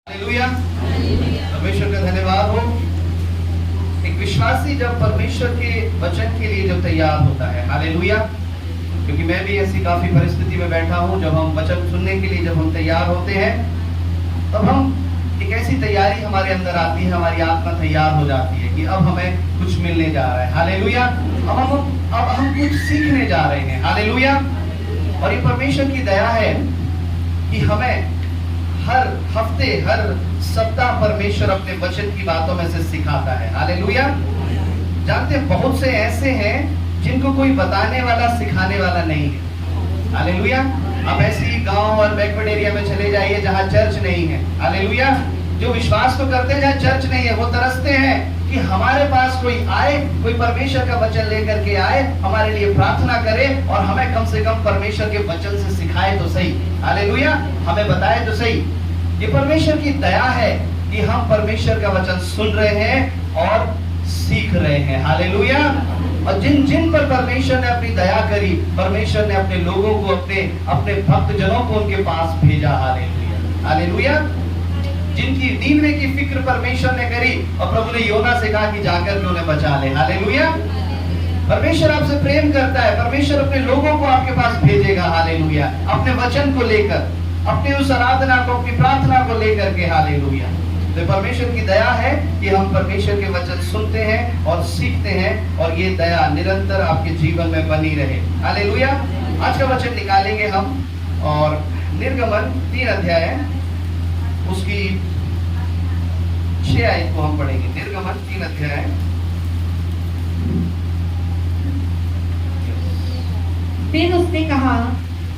Hallelujah, परमेश्वर का धन्यवाद हो। एक विश्वासी जब परमेश्वर के वचन के लिए जब तैयार होता है, हालेलुया, क्योंकि मैं भी ऐसी काफी परिस्थिति में बैठा हूं, जब हम वचन सुनने के लिए जब हम तैयार होते हैं तब हम एक ऐसी तैयारी हमारे अंदर आती है, हमारी आत्मा तैयार हो जाती है कि अब हमें कुछ मिलने जा रहा है, हालेलुया, अब हम कुछ सीखने जा रहे हैं, हालेलुया। और ये परमेश्वर की दया है कि हमें हर हफ्ते हर सप्ताह परमेश्वर अपने वचन की बातों में से सिखाता है, हालेलुया। जानते हैं बहुत से ऐसे हैं जिनको कोई बताने वाला सिखाने वाला नहीं है, हालेलुया। अब ऐसे ही गांव और बैकवर्ड एरिया में चले जाइए जहां चर्च नहीं है, हालेलुया। जो विश्वास तो करते हैं जहां चर्च नहीं है, वो तरसते हैं कि हमारे पास कोई आए, कोई परमेश्वर का वचन लेकर के आए, हमारे लिए प्रार्थना करे और हमें कम से कम परमेश्वर के वचन से सिखाए तो सही, हालेलुया, हमें बताए तो सही। ये परमेश्वर की दया है कि हम परमेश्वर का वचन सुन रहे हैं और सीख रहे हैं, हालेलुया। और जिन जिन पर परमेश्वर ने अपनी दया करी, परमेश्वर ने अपने लोगों को, अपने भक्त जनों को उनके पास भेजा, हालेलुया, हालेलुया। जिनकी नींदने की फिक्र परमेश्वर ने करी और प्रभु ने योना से कहा कि जाकर के उन्हें बचा ले, हालेलुया। परमेश्वर आपसे प्रेम करता है, परमेश्वर अपने लोगों को आपके पास भेजेगा, हालेलुया, अपने वचन को लेकर, अपनी उस आराधना को, अपनी प्रार्थना को लेकर के, हालेलुया। तो परमेश्वर की दया है कि हम परमेश्वर के वचन सुनते हैं और सीखते हैं और ये दया निरंतर आपके जीवन में बनी रहे, हालेलुया। आज का वचन निकालेंगे हम और निर्गमन 3 अध्याय उसकी 6 आयत को हम पढ़ेंगे। निर्गमन 3 अध्याय फिर उसने कहा,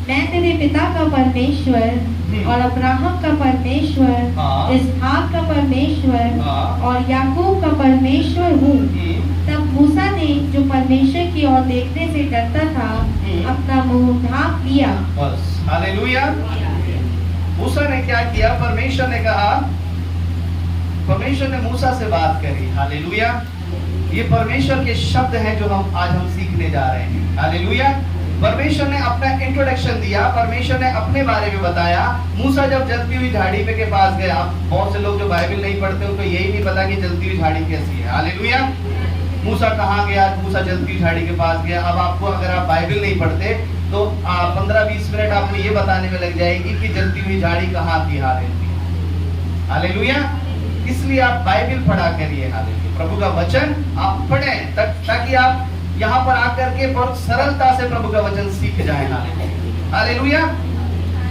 मैं तेरे पिता का परमेश्वर और अब्राहम का परमेश्वर, इसहाक का परमेश्वर और याकूब का परमेश्वर हूँ। तब मूसा ने, जो परमेश्वर की ओर देखने से डरता था, अपना मुंह ढांक लिया। बस, हालेलुया। मूसा ने क्या किया? परमेश्वर ने कहा, परमेश्वर ने मूसा से बात करी, हालेलुया। ये परमेश्वर के शब्द हैं जो आज हम सीखने जा रहे हैं, हालेलुया। परमेश्वर ने अपना इंट्रोडक्शन दिया, परमेश्वर ने अपने बारे में बताया। मूसा जब जलती हुई झाड़ी पे के पास गया, बहुत से लोग जो बाइबल नहीं पढ़ते उनको यही नहीं पता कि जलती हुई झाड़ी कैसी है, हालेलुया। मूसा कहाँ गया? मूसा जलती हुई झाड़ी के पास गया। अब आपको, अगर आप बाइबल नहीं पढ़ते तो 15-20 मिनट आपको ये बताने में लग जाएगी कि जलती हुई झाड़ी कहाँ थी, हालेलुया, हालेलुया। इसलिए आप बाइबल पढ़ा करिए, हालेलुया, प्रभु का वचन आप पढ़ें ताकि आप यहाँ पर आकर के बहुत सरलता से प्रभु का वचन सीख जाए, हालेलुया।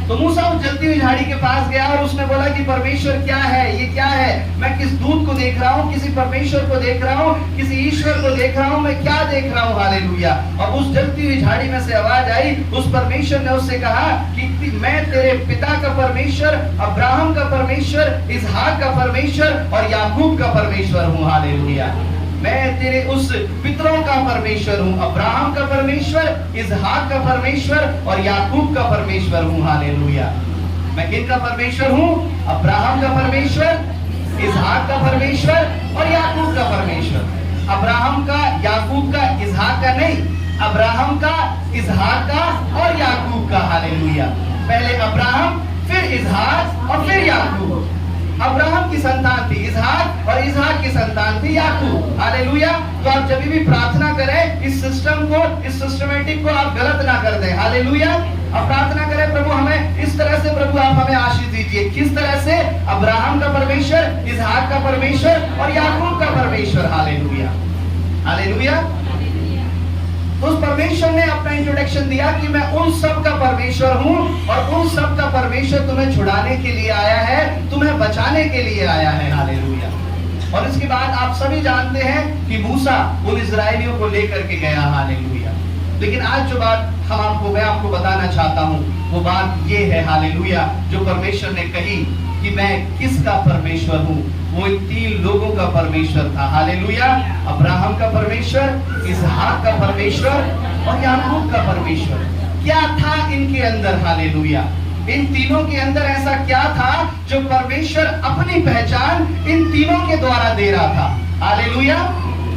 तो मूसा उस जलती हुई झाड़ी के पास गया और उसने बोला कि परमेश्वर क्या है, ये क्या है? मैं किस दूत को देख रहा हूँ? किसी परमेश्वर को देख रहा हूँ, किसी ईश्वर को देख रहा हूँ, मैं क्या देख रहा हूँ, हालेलुया। और उस जलती हुई झाड़ी में से आवाज आई, उस परमेश्वर ने उससे कहा कि मैं तेरे पिता का परमेश्वर, अब्राहम का परमेश्वर, इसहाक का परमेश्वर और याकूब का परमेश्वर हूँ, हालेलुया। मैं तेरे उस पितरों का परमेश्वर हूँ, अब्राहम का परमेश्वर, इसहाक का परमेश्वर और याकूब का परमेश्वर हूँ, हालेलुया। मैं किनका परमेश्वर हूँ? अब्राहम का परमेश्वर, इसहाक का परमेश्वर और याकूब का परमेश्वर। अब्राहम का, याकूब का, इसहाक का नहीं, अब्राहम का, इसहाक का और याकूब का, हालेलुया। पहले अब्राहम, फिर इसहाक और फिर याकूब। अब्राहम की संतान थी इसहाक और इसहाक की संतान थी याकूब, हालेलुया। तो आप जब भी प्रार्थना करें, इस सिस्टम को, इस सिस्टमेटिक को आप गलत ना कर दें, हालेलुया। आप प्रार्थना करें, प्रभु हमें इस तरह से, प्रभु आप हमें आशीष दीजिए। किस तरह से? अब्राहम का परमेश्वर, इसहाक का परमेश्वर और याकूब का परमेश्वर, हालेलुया, हालेलुया। तो उस परमेश्वर ने अपना इंट्रोडक्शन दिया कि मैं उन सब का परमेश्वर हूँ और उन सब का परमेश्वर तुम्हें छुड़ाने के लिए आया है, तुम्हें बचाने के लिए आया है, हालेलुया। और इसके बाद आप सभी जानते हैं कि मूसा उन इजरायलियों को लेकर के गया, हालेलुया। लेकिन आज जो बात मैं आपको बताना चाहता हूँ, वो बात ये है, हालेलुया, जो परमेश्वर ने कही कि मैं किसका परमेश्वर हूँ। वो 3 लोगों का परमेश्वर था, हालेलुया। अब्राहम का परमेश्वर, इसहाक का परमेश्वर और याकूब का परमेश्वर। क्या था इनके अंदर, हालेलुया? इन तीनों के अंदर ऐसा क्या था जो परमेश्वर अपनी पहचान इन तीनों के द्वारा दे रहा था, हालेलुया।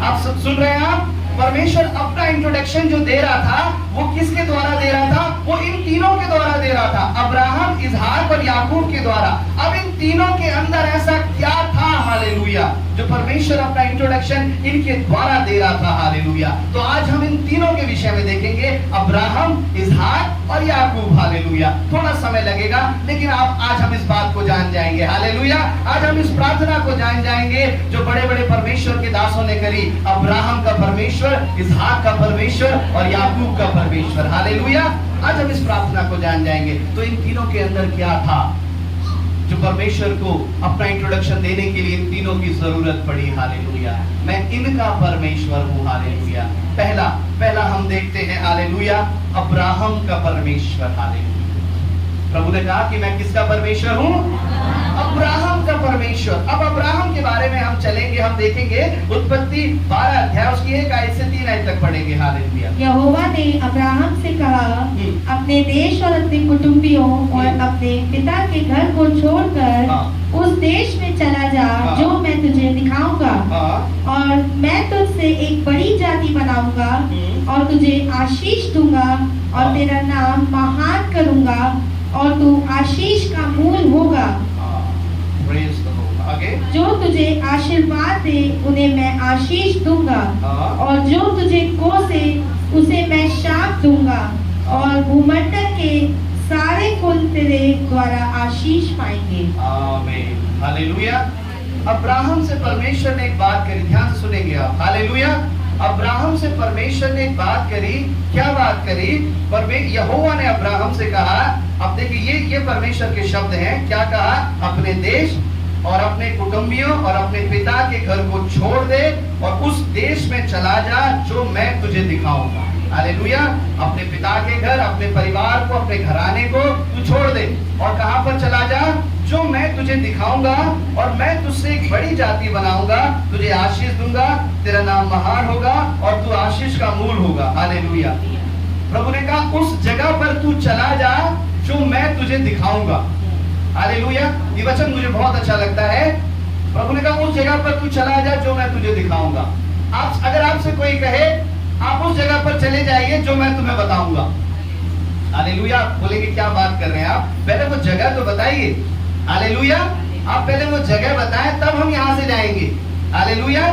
आप सब सुन रहे हैं? आप परमेश्वर अपना इंट्रोडक्शन जो दे रहा था वो किसके द्वारा दे रहा था? वो इन तीनों के द्वारा दे रहा था, अब्राहम, इसहाक और याकूब के द्वारा। अब इन तीनों के अंदर ऐसा क्या था, हालेलुया, जो परमेश्वर अपना इंट्रोडक्शन इनके द्वारा दे रहा था, हालेलुया। तो आज हम इन तीनों के विषय में देखेंगे, अब्राहम, इसहाक और याकूब, हालेलुया। थोड़ा समय लगेगा लेकिन आज हम इस बात को जान जाएंगे, हालेलुया। आज हम इस प्रार्थना को जान जाएंगे जो बड़े बड़े परमेश्वर के दासों ने करी, अब्राहम का परमेश्वर, इसहाक का परमेश्वर और याकूब का परमेश्वर, हालेलुया। आज हम इस प्रार्थना को जान जाएंगे। तो इन तीनों के अंदर क्या था जो परमेश्वर को अपना इंट्रोडक्शन देने के लिए इन तीनों की जरूरत पड़ी, हालेलुया। मैं इनका परमेश्वर हूँ, हालेलुया। पहला हम देखते हैं, हालेलुया, अब्राहम का परमेश्वर, हालेलुया। प्रभु ने कहा कि मैं किसका परमेश्वर हूँ? अब्राहम का परमेश्वर। अब अब्राहम के बारे में हम चलेंगे, हम देखेंगे उत्पत्ति 12 अध्याय उसकी 1 आयत से 3 आयत तक पढ़ेंगे, हालेलुया। यहोवा ने अब्राहम से कहा, अपने देश और अपने कुटुंबियों और अपने पिता के घर को छोड़कर उस देश में चला जा जो मैं तुझे दिखाऊंगा, और मैं तुझसे एक बड़ी जाति बनाऊंगा और तुझे आशीष दूंगा और तेरा नाम महान करूंगा और तू आशीष का मूल होगा। आगे, जो तुझे आशीर्वाद दे उन्हें मैं आशीष दूंगा और जो तुझे कोसे उसे मैं शाप दूंगा, और भूमंडल के सारे कुल तेरे द्वारा आशीष पाएंगे। आमीन, हालेलुया। अब्राहम से परमेश्वर ने एक बात करी, ध्यान से सुनेंगे आप, हालेलुया। अब्राहम से परमेश्वर ने एक बात करी, क्या बात करी? यहोवा ने अब्राहम से कहा, अब देखिए ये परमेश्वर के शब्द हैं, क्या कहा? अपने देश और अपने कुटुंबियों और अपने पिता के घर को छोड़ दे और उस देश में चला जा जो मैं तुझे दिखाऊंगा, हालेलुया। अपने पिता के घर, अपने परिवार को, अपने घराने को तू छोड़ दे और कहां पर चला जा? जो मैं तुझे दिखाऊंगा और मैं तुझसे एक बड़ी जाति बनाऊंगा, तुझे आशीष दूंगा, तेरा नाम महान होगा और तू आशीष का मूल होगा, हालेलुया। प्रभु ने कहा उस जगह पर तू चला जा जो मैं तुझे दिखाऊंगा, हालेलुया। ये वचन मुझे बहुत अच्छा लगता है। प्रभु ने कहा उस जगह पर तू चला जा जो मैं तुझे दिखाऊंगा। अगर आपसे कोई कहे आप उस जगह पर चले जाइए जो मैं तुम्हें बताऊंगा, हालेलुया, बोलेंगे क्या बात कर रहे हैं आप? पहले वो जगह तो बताइए, हालेलुया। आप पहले वो जगह बताएं तब हम यहाँ से जाएंगे, हालेलुया।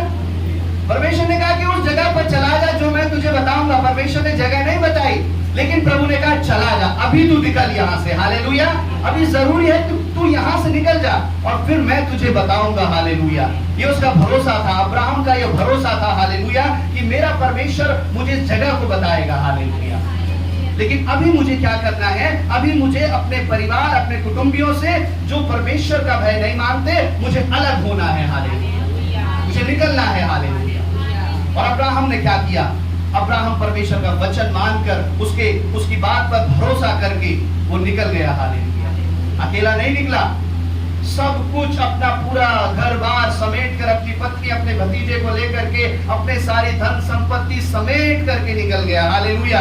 परमेश्वर ने कहा कि उस जगह पर चला जा जो मैं तुझे बताऊंगा। परमेश्वर ने जगह नहीं बताई लेकिन प्रभु ने कहा चला जा, अभी तू निकल यहाँ से, हालेलुया। अभी जरूरी है तू यहाँ से निकल जा और फिर मैं तुझे बताऊंगा, हालेलुया। ये उसका भरोसा था, अब्राहम का ये भरोसा था, हालेलुया, कि मेरा परमेश्वर मुझे जगह को बताएगा, हालेलुया। लेकिन अभी मुझे क्या करना है? अभी मुझे अपने परिवार, अपने कुटुंबियों से जो परमेश्वर का भय नहीं मानते, मुझे अलग होना है, हालेलुया। मुझे निकलना है, हालेलुया। और अब्राहम ने क्या किया? अब्राहम परमेश्वर का वचन मानकर उसकी बात पर भरोसा करके वो निकल गया, हालेलुया। अकेला नहीं निकला, सब कुछ अपना पूरा घर बार समेट कर, अपनी पत्नी, अपने भतीजे को लेकर के, अपने सारी धन संपत्ति समेट करके निकल गया, हालेलुया।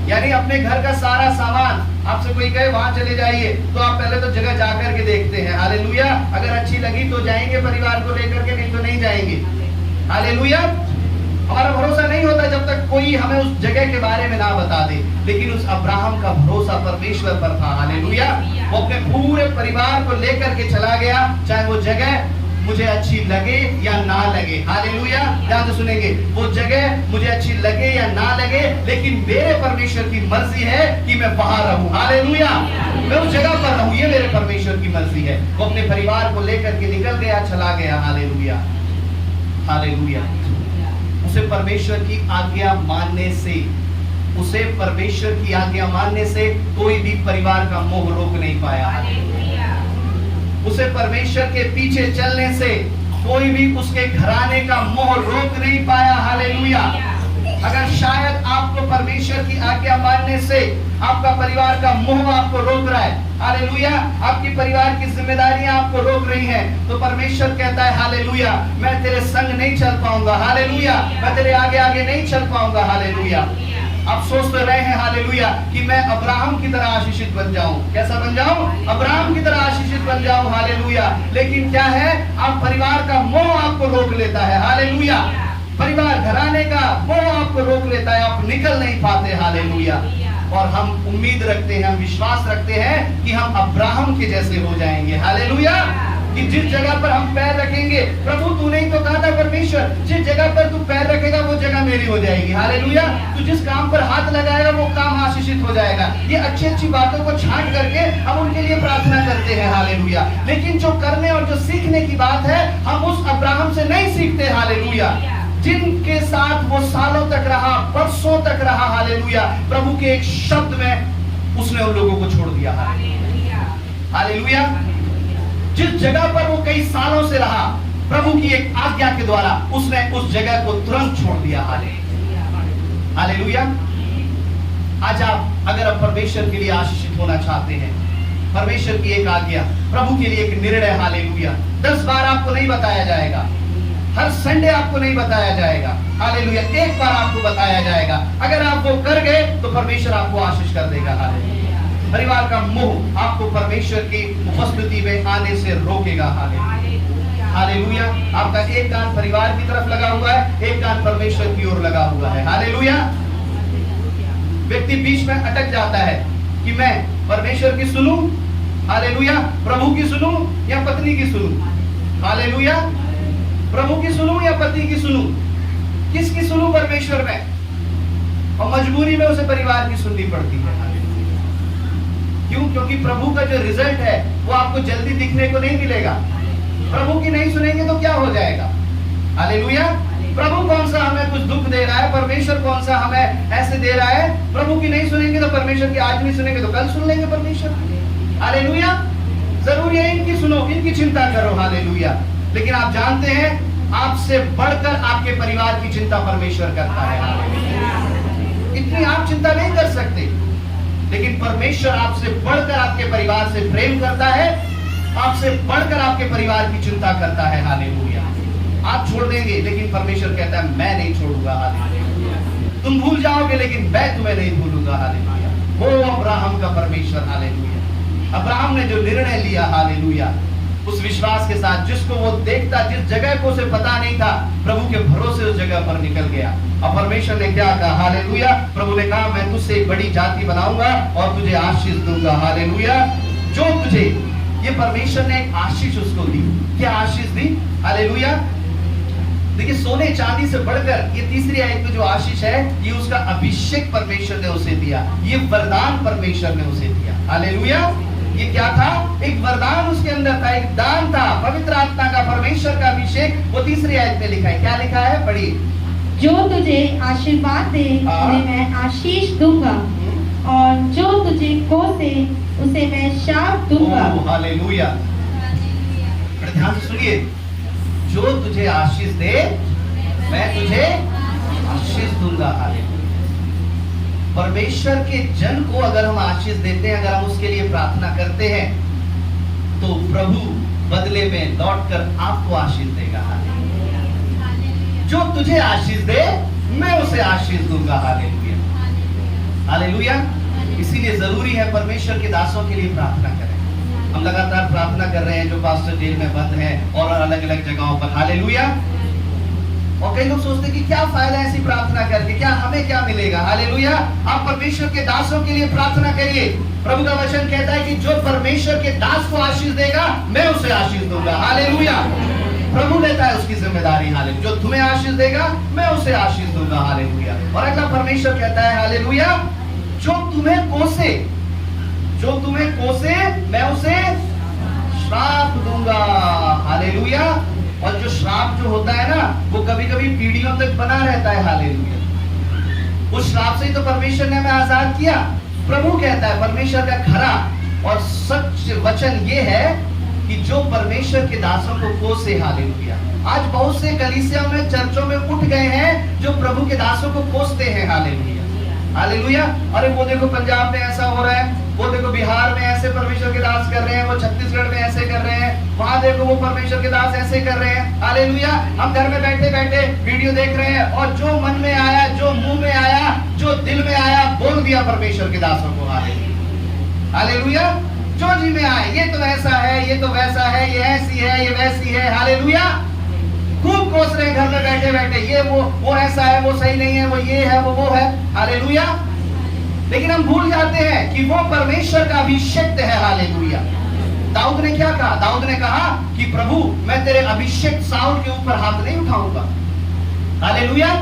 यानी अपने घर का सारा सामान, आपसे कोई कहे वहां चले जाइए तो आप पहले तो जगह जाकर के देखते हैं, हालेलुया। अगर अच्छी लगी तो जाएंगे परिवार को लेकर के, नहीं तो नहीं जाएंगे, हालेलुया। हमारा भरोसा नहीं होता जब तक कोई हमें उस जगह के बारे में ना बता दे, लेकिन उस अब्राहम का भरोसा परमेश्वर पर था, हालेलुया। वो अपने पूरे परिवार को लेकर के चला गया, चाहे वो जगह मुझे अच्छी लगे या ना लगे, हालेलुया। ध्यान से सुनेंगे, वो जगह मुझे अच्छी लगे या ना लगे, लेकिन मेरे परमेश्वर की मर्जी है कि मैं वहां रहूं, हालेलुया। मैं उस जगह पर रहूं, ये मेरे परमेश्वर की मर्जी है। वो अपने परिवार को लेकर के निकल गया, चला गया, हालेलुया, हालेलुया। उसे परमेश्वर की आज्ञा मानने से, उसे परमेश्वर की आज्ञा मानने से कोई भी परिवार का मोह रोक नहीं पाया, उसे परमेश्वर के पीछे चलने से कोई भी उसके घराने का मोह रोक नहीं पाया, हालेलुया। अगर शायद आपको परमेश्वर की आज्ञा मानने से आपका परिवार का मोह आपको रोक रहा है, हालेलुया, आपकी परिवार की जिम्मेदारियां आपको रोक रही हैं, तो परमेश्वर कहता है, हालेलुया, मैं तेरे संग नहीं चल पाऊंगा, हालेलुया, मैं तेरे आगे आगे नहीं चल पाऊंगा, हालेलुया। आप सोच तो रहे हैं, हालेलुया, कि मैं अब्राहम की तरह आशीषित बन जाऊं। कैसा बन जाऊं? अब्राहम की तरह आशीषित बन जाऊं, हालेलुया। लेकिन क्या है, आप परिवार का मोह आपको रोक लेता है, हालेलुया। परिवार घराने का, वो आपको रोक लेता है, आप निकल नहीं पाते। हालेलुया। और हम उम्मीद रखते हैं, हम विश्वास रखते हैं कि हम अब्राहम के जैसे हो जाएंगे। हालेलुया। कि जिस जगह पर हम पैर रखेंगे, प्रभु तूने ही तो कहा था परमेश्वर, जिस जगह पर तू पैर रखेगा वो जगह मेरी हो जाएगी। हालेलुया। तू जिस काम पर हाथ लगाएगा वो काम आशीषित हो जाएगा। ये अच्छी अच्छी बातों को छांट करके हम उनके लिए प्रार्थना करते हैं। हालेलुया। लेकिन जो करने और जो सीखने की बात है, हम उस अब्राहम से नहीं सीखते। हालेलुया। जिनके साथ वो सालों तक रहा, वर्षों तक रहा। हालेलुया। प्रभु के एक शब्द में उसने उन लोगों को छोड़ दिया। हालेलुया। जिस जगह पर वो कई सालों से रहा, प्रभु की एक आज्ञा के द्वारा उसने उस जगह को तुरंत छोड़ दिया। हालेलुया। आज आप अगर आप परमेश्वर के लिए आशीषित होना चाहते हैं, परमेश्वर की एक आज्ञा, प्रभु के लिए एक निर्णय। हालेलुया। 10 बार आपको नहीं बताया जाएगा, हर संडे आपको नहीं बताया जाएगा। हालेलुया। एक बार आपको बताया जाएगा। अगर आप वो कर गए तो परमेश्वर आपको आशीष कर देगा। हालेलुया। परिवार का मोह आपको परमेश्वर की उपस्थिति में आने से रोकेगा। हालेलुया। आपका एक कान परिवार की तरफ लगा हुआ है, एक कान परमेश्वर की ओर लगा हुआ है। हालेलुया। व्यक्ति बीच में अटक जाता है कि मैं परमेश्वर की सुनूं, हालेलुया, प्रभु की सुनूं या पत्नी की सुनूं। हालेलुया। प्रभु की सुनूं या पति की सुनूं, किसकी सुनूं परमेश्वर में? और मजबूरी में उसे परिवार की सुननी पड़ती है। क्यों? क्योंकि प्रभु का जो रिजल्ट है वो आपको जल्दी दिखने को नहीं मिलेगा। प्रभु की नहीं सुनेंगे तो क्या हो जाएगा? हालेलुया। प्रभु कौन सा हमें कुछ दुख दे रहा है, परमेश्वर कौन सा हमें ऐसे दे रहा है, प्रभु की नहीं सुनेंगे तो परमेश्वर की आज नहीं सुनेंगे तो कल सुन लेंगे परमेश्वर। हालेलुया। जरूरी है इनकी सुनो, इनकी चिंता करो। हालेलुया। लेकिन आप जानते हैं आपसे बढ़कर आपके परिवार की चिंता परमेश्वर करता है। इतनी आप चिंता नहीं कर सकते, लेकिन परमेश्वर आपसे बढ़कर आपके परिवार से प्रेम करता है, आपसे बढ़कर आपके परिवार की चिंता करता है। हालेलुया। आप छोड़ देंगे लेकिन परमेश्वर कहता है मैं नहीं छोड़ूंगा। हालेलुया। तुम भूल जाओगे लेकिन मैं तुम्हें नहीं भूलूंगा। हालेलुया। वो अब्राहम का परमेश्वर। हालेलुया। अब्राहम ने जो निर्णय लिया, हालेलुया, उस विश्वास के साथ, जिसको वो देखता, जिस जगह को उसे पता नहीं था, प्रभु के भरोसे उस जगह पर निकल गया। और परमेश्वर ने क्या कहा? हालेलुया। प्रभु ने कहा मैं तुझसे एक बड़ी जाति बनाऊंगा और तुझे आशीष दूंगा। हालेलुया। जो तुझे, ये परमेश्वर ने एक आशीष उसको दी। क्या आशीष दी? हालेलुया। देखिए, सोने चांदी से बढ़कर ये तीसरी आयत में जो आशीष है, ये उसका अभिषेक परमेश्वर ने उसे दिया, ये वरदान परमेश्वर ने उसे दिया। हालेलुया। ये क्या था? एक वरदान उसके अंदर था, एक दान था, पवित्र आत्मा का, परमेश्वर का अभिषेक। वो तीसरी आयत में लिखा है। क्या लिखा है? पढ़िए। जो तुझे आशीर्वाद दे उन्हें मैं आशीष दूंगा, और जो तुझे कोसे उसे मैं शाप दूंगा। हालेलुया। ध्यान से सुनिए। जो तुझे आशीष दे मैं तुझे आशीष दूंगा। हालेलुया। परमेश्वर के जन को अगर हम आशीष देते हैं, अगर हम उसके लिए प्रार्थना करते हैं, तो प्रभु बदले में लौटकर आपको आशीष देगा। जो तुझे आशीष दे मैं उसे आशीष दूंगा। हालेलुया। हालेलुया। इसीलिए जरूरी है परमेश्वर के दासों के लिए प्रार्थना करें। हम लगातार प्रार्थना कर रहे हैं, जो पास्टर जेल में बंद हैं और अलग अलग जगहों पर। हालेलुया। और कई लोग सोचते हैं कि क्या फायदा ऐसी प्रार्थना करके, क्या हमें क्या मिलेगा? हालेलुया। आप परमेश्वर के दासों के लिए प्रार्थना करिए। प्रभु का वचन कहता है कि जो परमेश्वर के दास को आशीष देगा मैं उसे आशीष दूंगा। हालेलुया। प्रभु लेता है उसकी जिम्मेदारी। हालेलुया। जो तुम्हें आशीष देगा मैं उसे आशीष दूंगा। हालेलुया। और अगला परमेश्वर कहता है, हालेलुया, जो तुम्हें कोसे, जो तुम्हें कोसे मैं उसे श्राप दूंगा। हालेलुया। और जो श्राप जो होता है ना, वो कभी कभी पीढ़ियों तक बना रहता है। हालेलुया। उस श्राप से ही तो परमेश्वर ने हमें आजाद किया। प्रभु कहता है, परमेश्वर का खरा और सच वचन ये है कि जो परमेश्वर के दासों को कोसे। हालेलुया। आज बहुत से कलीसिया में, चर्चों में उठ गए हैं जो प्रभु के दासों को कोसते हैं। हालेलुया। हालेलुया। अरे वो देखो पंजाब में ऐसा हो रहा है, वो देखो बिहार में ऐसे परमेश्वर के दास कर रहे हैं, वो छत्तीसगढ़ में ऐसे कर रहे हैं, वहां देखो वो परमेश्वर के दास ऐसे कर रहे हैं। हालेलुया। हम घर में बैठे बैठे वीडियो देख रहे हैं और जो मन में आया, जो मुंह में आया, जो दिल में आया, बोल दिया परमेश्वर के दासों को। हालेलुया। हालेलुया। जो जी में आए, ये तो ऐसा है, ये तो वैसा है, ये ऐसी है, ये वैसी है। हालेलुया। खूब कोस रहे हैं घर में बैठे बैठे, ये वो ऐसा है, वो सही नहीं है, वो ये है, वो है। हालेलुया। लेकिन हम भूल जाते हैं कि वो परमेश्वर का अभिषेक है। हालेलुया। दाऊद ने क्या कहा? दाऊद ने कहा कि प्रभु मैं तेरे अभिषेक साउल के ऊपर हाथ नहीं उठाऊंगा। हालेलुया।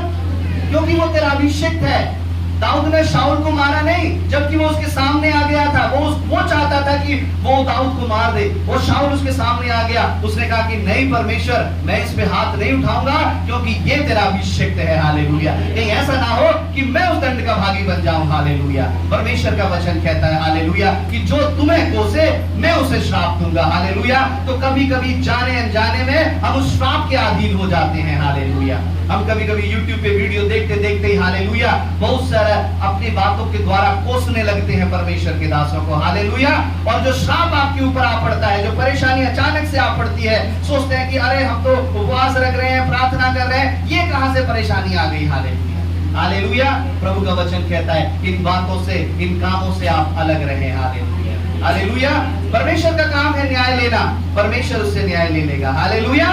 क्योंकि वो तेरा अभिषेक है। दाऊद ने शाऊल को मारा नहीं, जबकि वो उसके सामने आ गया था। वो चाहता था कि वो दाऊद को मार दे। वो शाऊल उसके सामने आ गया, उसने कहा कि नहीं परमेश्वर, मैं इस पे हाथ नहीं उठाऊंगा क्योंकि ये तेरा अभिषेक है। हालेलुया। कहीं ऐसा ना हो कि मैं उस दंड का भागी बन जाऊं। हालेलुया। परमेश्वर का वचन कहता है हालेलुया कि जो तुम्हें कोसे मैं उसे श्राप दूंगा। हालेलुया। तो कभी कभी जाने अनजाने में हम उस श्राप के अधीन हो जाते हैं। हालेलुया। हम कभी कभी YouTube पे वीडियो देखते देखते ही हालेलुया बहुत सारा अपनी बातों के द्वारा कोसने लगते हैं परमेश्वर के दासों को। हालेलुया। और जो श्राप आपके ऊपर आ पड़ता है, जो परेशानी अचानक से आ पड़ती है, सोचते हैं कि अरे हम तो उपवास रख रहे हैं, प्रार्थना कर रहे हैं, ये कहां से परेशानी आ गई। हालेलुया। हालेलुया। प्रभु का वचन कहता है इन बातों से, इन कामों से आप अलग रहें। हालेलुया। हालेलुया। परमेश्वर का काम है न्याय लेना, परमेश्वर उससे न्याय ले लेगा। हालेलुया।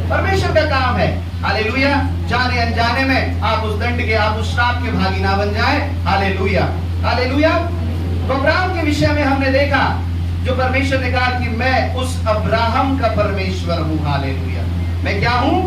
परमेश्वर का काम है। हालेलुया। जाने अनजाने में आप उस दंड के, आप उस श्राप के भागी ना बन जाए। हालेलुया। हालेलुया। तो अब्राहम के विषय में हमने देखा, जो परमेश्वर ने कहा कि मैं उस अब्राहम का परमेश्वर हूं। हालेलुया। मैं क्या हूं?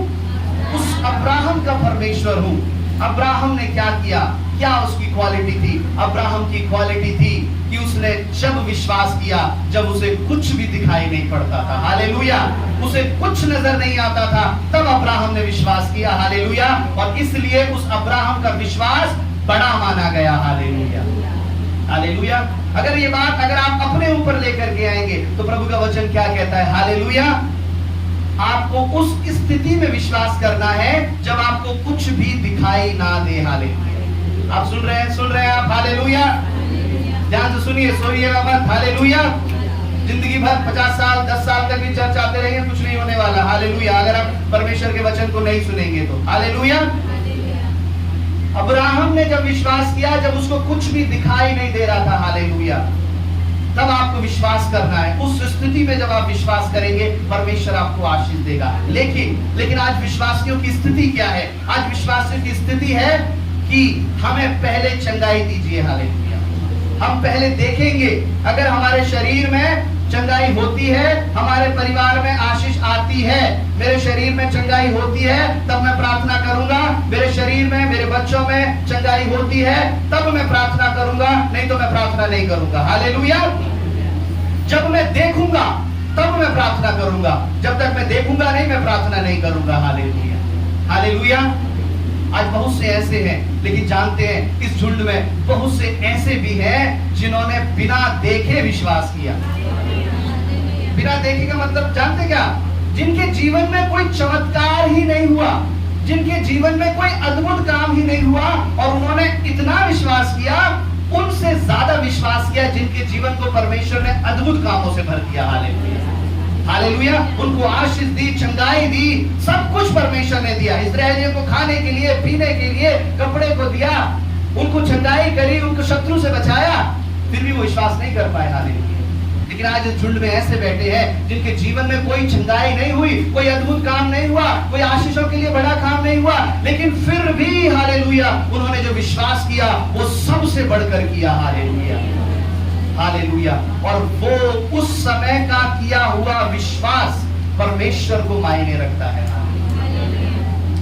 उस अब्राहम का परमेश्वर हूं। अब्राहम ने क्या किया? क्या उसकी क्वालिटी थी? अब्राहम की क्वालिटी थी कि उसने जब विश्वास किया, जब उसे कुछ भी दिखाई नहीं पड़ता था। हालेलुया। उसे कुछ नजर नहीं आता था, तब अब्राहम ने विश्वास किया। हालेलुया। और इसलिए उस अब्राहम का विश्वास बड़ा माना गया। हालेलुया। हालेलुया। अगर ये बात अगर आप अपने ऊपर लेकर के आएंगे तो प्रभु का वचन क्या कहता है? हालेलुया। आपको उस स्थिति में विश्वास करना है जब आपको कुछ भी दिखाई ना दे। हालेलुया। आप सुन रहे हैं आप? हालेलुया। ध्यान से सुनिए, सोइएगा मत। हालेलुया। जिंदगी भर 50 साल 10 साल तक भी चर्च आते रहेंगे, कुछ नहीं होने वाला। हालेलुया। अगर आप परमेश्वर के वचन को नहीं सुनेंगे तो। हालेलुया। अब्राहम ने जब विश्वास किया, जब उसको कुछ भी दिखाई नहीं दे रहा था, हालेलुया, तब आपको विश्वास करना है। उस स्थिति में जब आप विश्वास करेंगे, परमेश्वर आपको आशीष देगा। लेकिन आज विश्वासियों की स्थिति क्या है? आज विश्वासियों की स्थिति है कि हमें पहले चंगाई दीजिए। हालेलुया। हम पहले देखेंगे, अगर हमारे शरीर में चंगाई होती है, हमारे परिवार में आशीष आती है, मेरे शरीर में चंगाई होती है, तब मैं प्रार्थना करूंगा। मेरे शरीर में, मेरे बच्चों में चंगाई होती है, तब मैं प्रार्थना करूंगा, नहीं तो मैं प्रार्थना नहीं करूंगा। हालेलुया। जब मैं देखूंगा तब मैं प्रार्थना करूंगा, जब तक मैं देखूंगा नहीं, मैं प्रार्थना नहीं करूंगा। हालेलुया। हालेलुया। आज बहुत से ऐसे हैं, लेकिन जानते हैं इस झुंड में बहुत से ऐसे भी हैं जिन्होंने बिना देखे विश्वास किया। बिना देखे का मतलब जानते क्या? जिनके जीवन में कोई चमत्कार ही नहीं हुआ, जिनके जीवन में कोई अद्भुत काम ही नहीं हुआ, और उन्होंने इतना विश्वास किया, उनसे ज्यादा विश्वास किया जिनके जीवन को परमेश्वर ने अद्भुत कामों से भर दिया। हालेलुया। हालेलुया। उनको आशीष दी, चंगाई दी, सब कुछ परमेश्वर ने दिया। इस्राएलियों को खाने के लिए, पीने के लिए, कपड़े को दिया, उनको चंगाई करी, उनको शत्रु से बचाया, फिर भी वो विश्वास नहीं कर पाए। हालेलुया। लेकिन आज इस झुंड में ऐसे बैठे हैं जिनके जीवन में कोई चंगाई नहीं हुई, कोई अद्भुत काम नहीं हुआ, कोई आशीषों के लिए बड़ा काम नहीं हुआ, लेकिन फिर भी हालेलुया उन्होंने जो विश्वास किया वो सबसे बढ़कर किया। हालेलुया। हालेलुया। और वो उस समय का किया हुआ विश्वास परमेश्वर को मायने रखता है।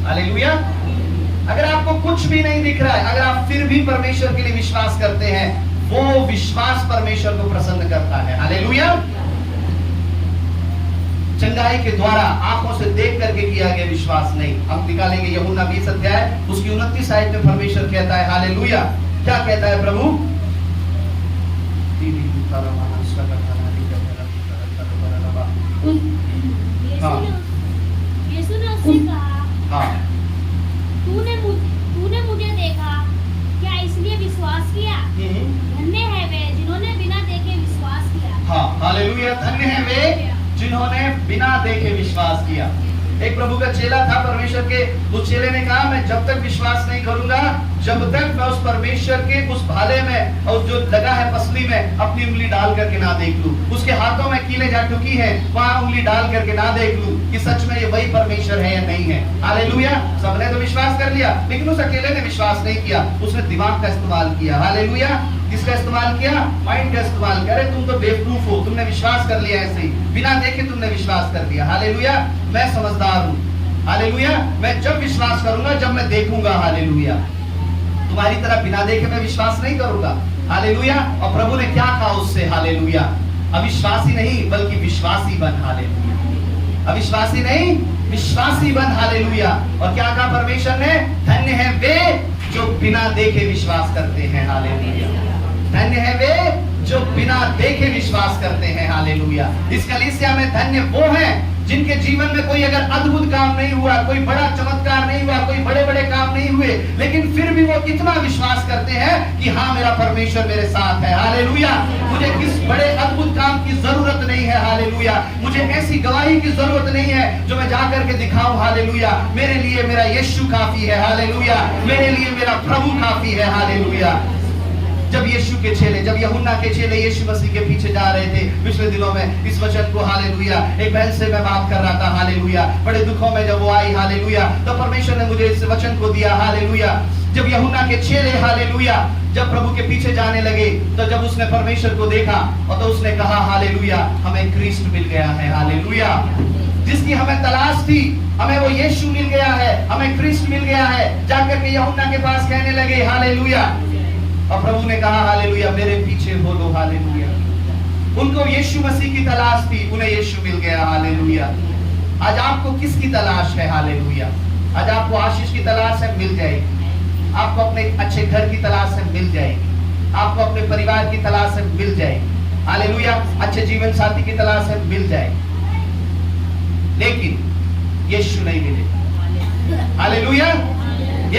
हालेलुया। अगर आपको कुछ भी नहीं दिख रहा है, अगर आप फिर भी परमेश्वर के लिए विश्वास करते हैं, वो विश्वास परमेश्वर को प्रसन्न करता है। हालेलुया। चंगाई के द्वारा आंखों से देख करके किया गया विश्वास नहीं। हम निकालेंगे यूहन्ना 20 अध्याय, उसकी 29 आयत में परमेश्वर कहता है, हालेलुया, क्या कहता है प्रभु? यीशु ने उससे कहा, तूने मुझे देखा, क्या इसलिए विश्वास किया? धन्य है वे जिन्होंने बिना देखे विश्वास किया। हाँ, हालेलुया। धन्य है वे जिन्होंने बिना देखे विश्वास किया। एक प्रभु का चेला था परमेश्वर के, उस चेले ने कहा, मैं जब तक विश्वास नहीं करूंगा, जब तक मैं उस परमेश्वर के उस भाले में और जो लगा है पसली में अपनी उंगली डाल करके ना देख लूं, उसके हाथों में कीले जा चुकी है, वहां उंगली डाल करके ना देख लूं कि सच में ये वही परमेश्वर है या नहीं है। हैं। हालेलुया। सबने तो विश्वास कर लिया, लेकिन उस अकेले ने विश्वास नहीं किया, उसने दिमाग का इस्तेमाल किया। हालेलुया। किसका इस्तेमाल किया? माइंड का इस्तेमाल किया। अरे तुम तो बेवकूफ हो, तुमने विश्वास कर लिया ऐसे ही, बिना देखे तुमने विश्वास कर लिया। हालेलुया। मैं समझदार हूँ। हालेलुया। मैं जब विश्वास करूंगा जब मैं देखूंगा। हालेलुया। तुम्हारी तरह बिना देखे मैं विश्वास नहीं करूंगा। हालेलुया। और प्रभु ने क्या कहा उससे? हालेलुया। अविश्वासी नहीं बल्कि विश्वासी बन। हालेलुया। अविश्वासी नहीं, विश्वासी बन। हालेलुया। और क्या कहा परमेश्वर ने? धन्य है वे जो बिना देखे विश्वास करते हैं। हालेलुया। धन्य है वे जो बिना देखे विश्वास करते हैं। हालेलुया। इस कलीसिया में धन्य वो हैं जिनके जीवन में कोई अगर अद्भुत काम नहीं हुआ, कोई बड़ा चमत्कार नहीं हुआ, कोई बड़े बड़े काम नहीं हुए, लेकिन फिर भी वो इतना विश्वास करते हैं कि हाँ, मेरा परमेश्वर मेरे साथ है। हालेलुया। मुझे किस बड़े अद्भुत काम की जरूरत नहीं है। हालेलुया। मुझे ऐसी गवाही की जरूरत नहीं है जो मैं जाकर के दिखाऊं। हालेलुया। मेरे लिए मेरा यीशु काफी है। हालेलुया। मेरे लिए मेरा प्रभु काफी है। हालेलुया। जब यीशु के चेले, जब यूहन्ना के चेले यीशु मसीह के पीछे जा रहे थे पिछले दिनों में, इस वचन को, हालेलुया, एक बहन से मैं बात कर रहा था। हालेलुया। बड़े दुखों में जब वो आई, हालेलुया, तो परमेश्वर ने मुझे इस वचन को दिया। हालेलुया। जब यूहन्ना के चेले, हालेलुया, जब प्रभु के पीछे जाने लगे, तो जब उसने परमेश्वर को देखा और तो उसने कहा, हालेलुया, हमें क्रिस्ट मिल गया है। हालेलुया। जिसकी हमें तलाश थी, हमें वो यीशु मिल गया है, हमें क्रिस्ट मिल गया है। जाकर के यूहन्ना के पास कहने लगे, हालेलुया। और प्रभु ने कहा, हालेलुया, मेरे पीछे बोलो। हालेलुया। उनको यीशु मसीह की तलाश थी, उन्हें यीशु मिल गया। हालेलुया। आज आपको किसकी तलाश है? हालेलुया। आज आपको आशीष की तलाश है, मिल जाएगी। आपको अपने अच्छे घर की तलाश है, मिल जाएगी। आपको अपने परिवार की तलाश है, मिल जाएगी। हालेलुया। अच्छे जीवन साथी की तलाश है, मिल जाएगी। लेकिन यीशु नहीं मिलेगा। हालेलुया।